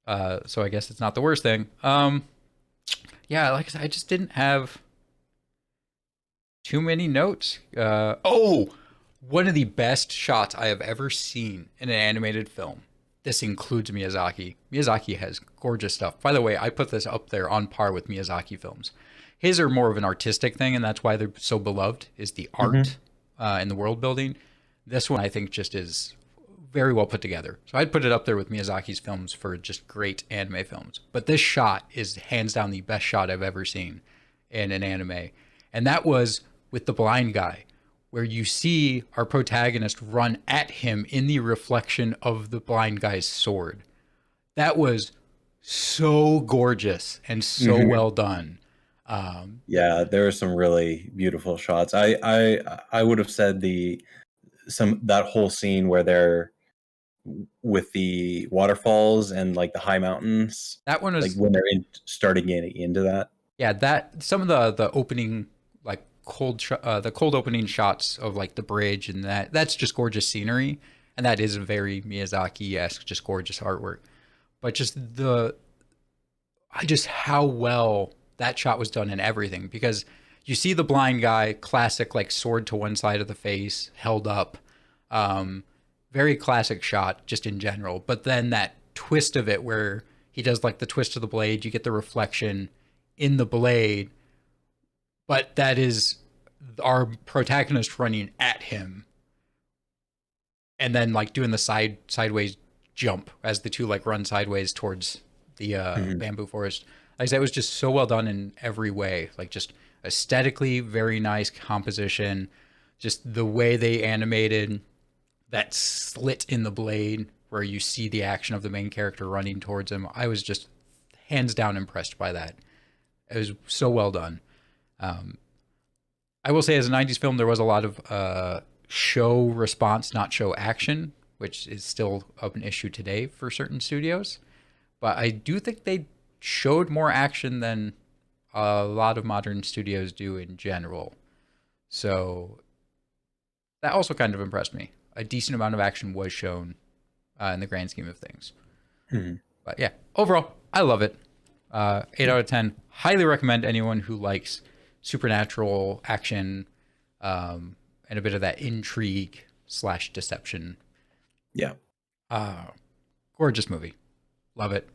So I guess it's not the worst thing. Yeah, like I said, I just didn't have too many notes. One of the best shots I have ever seen in an animated film. This includes Miyazaki. Miyazaki has gorgeous stuff. By the way, I put this up there on par with Miyazaki films. His are more of an artistic thing, and that's why they're so beloved, is the art and the world building. This one, I think, just is very well put together. So I'd put it up there with Miyazaki's films for just great anime films. But this shot is hands down the best shot I've ever seen in an anime. And that was with the blind guy, where you see our protagonist run at him in the reflection of the blind guy's sword. That was so gorgeous and so well done. Yeah, there are some really beautiful shots. I would have said that whole scene where they're with the waterfalls and like the high mountains, That one like was, when they're starting getting into that. yeah, that some of the opening, like the cold opening shots of like the bridge, and that's just gorgeous scenery, and that is a very Miyazaki-esque, just gorgeous artwork. But just how well that shot was done and everything, because you see the blind guy, classic like sword to one side of the face, held up, very classic shot just in general. But then that twist of it where he does like the twist of the blade, you get the reflection in the blade, but that is our protagonist running at him, and then like doing the sideways jump as the two like run sideways towards the bamboo forest. Like I said, it was just so well done in every way. Like just aesthetically, very nice composition. Just the way they animated that slit in the blade where you see the action of the main character running towards him. I was just hands down impressed by that. It was so well done. I will say, as a 90s film, there was a lot of show response, not show action, which is still an issue today for certain studios. But I do think they showed more action than a lot of modern studios do in general. So that also kind of impressed me. A decent amount of action was shown in the grand scheme of things. But yeah, overall, I love it. 8 out of 10. Highly recommend anyone who likes supernatural action and a bit of that intrigue / deception. Yeah. Gorgeous movie. Love it.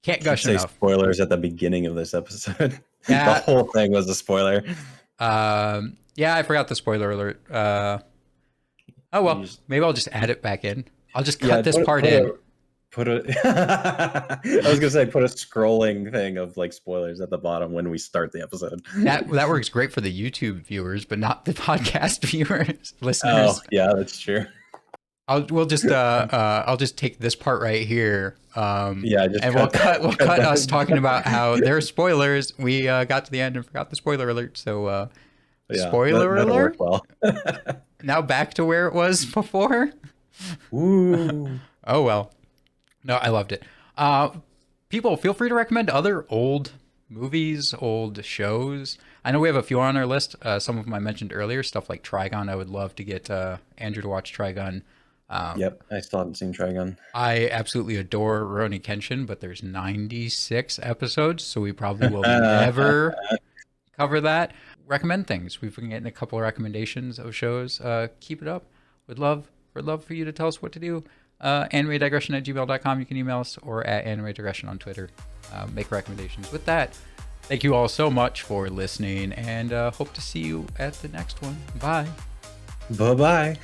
Can't Should gush say enough. spoilers at the beginning of this episode. Yeah. The whole thing was a spoiler. Yeah, I forgot the spoiler alert. Oh well, maybe I'll just add it back in. I'll just cut this part in. I was gonna say put a scrolling thing of like spoilers at the bottom when we start the episode. That works great for the YouTube viewers, but not the podcast viewers, listeners. Oh yeah, that's true. I'll just take this part right here. Yeah, just and we'll cut us talking about how there are spoilers. We got to the end and forgot the spoiler alert. So Yeah, spoiler that'll alert. work well. Now back to where it was before. Ooh. Oh well. No, I loved it. People, feel free to recommend other old movies, old shows. I know we have a few on our list. Some of them I mentioned earlier, stuff like Trigun. I would love to get Andrew to watch Trigun. Yep, I still haven't seen Trigun. I absolutely adore Rurouni Kenshin, but there's 96 episodes, so we probably will never cover that. Recommend things. We've been getting a couple of recommendations of shows. Keep it up. Would love for you to tell us what to do. animedigression@gmail.com. You can email us, or at animedigression on Twitter. Make recommendations. With that, thank you all so much for listening, and hope to see you at the next one. Bye. Bye-bye.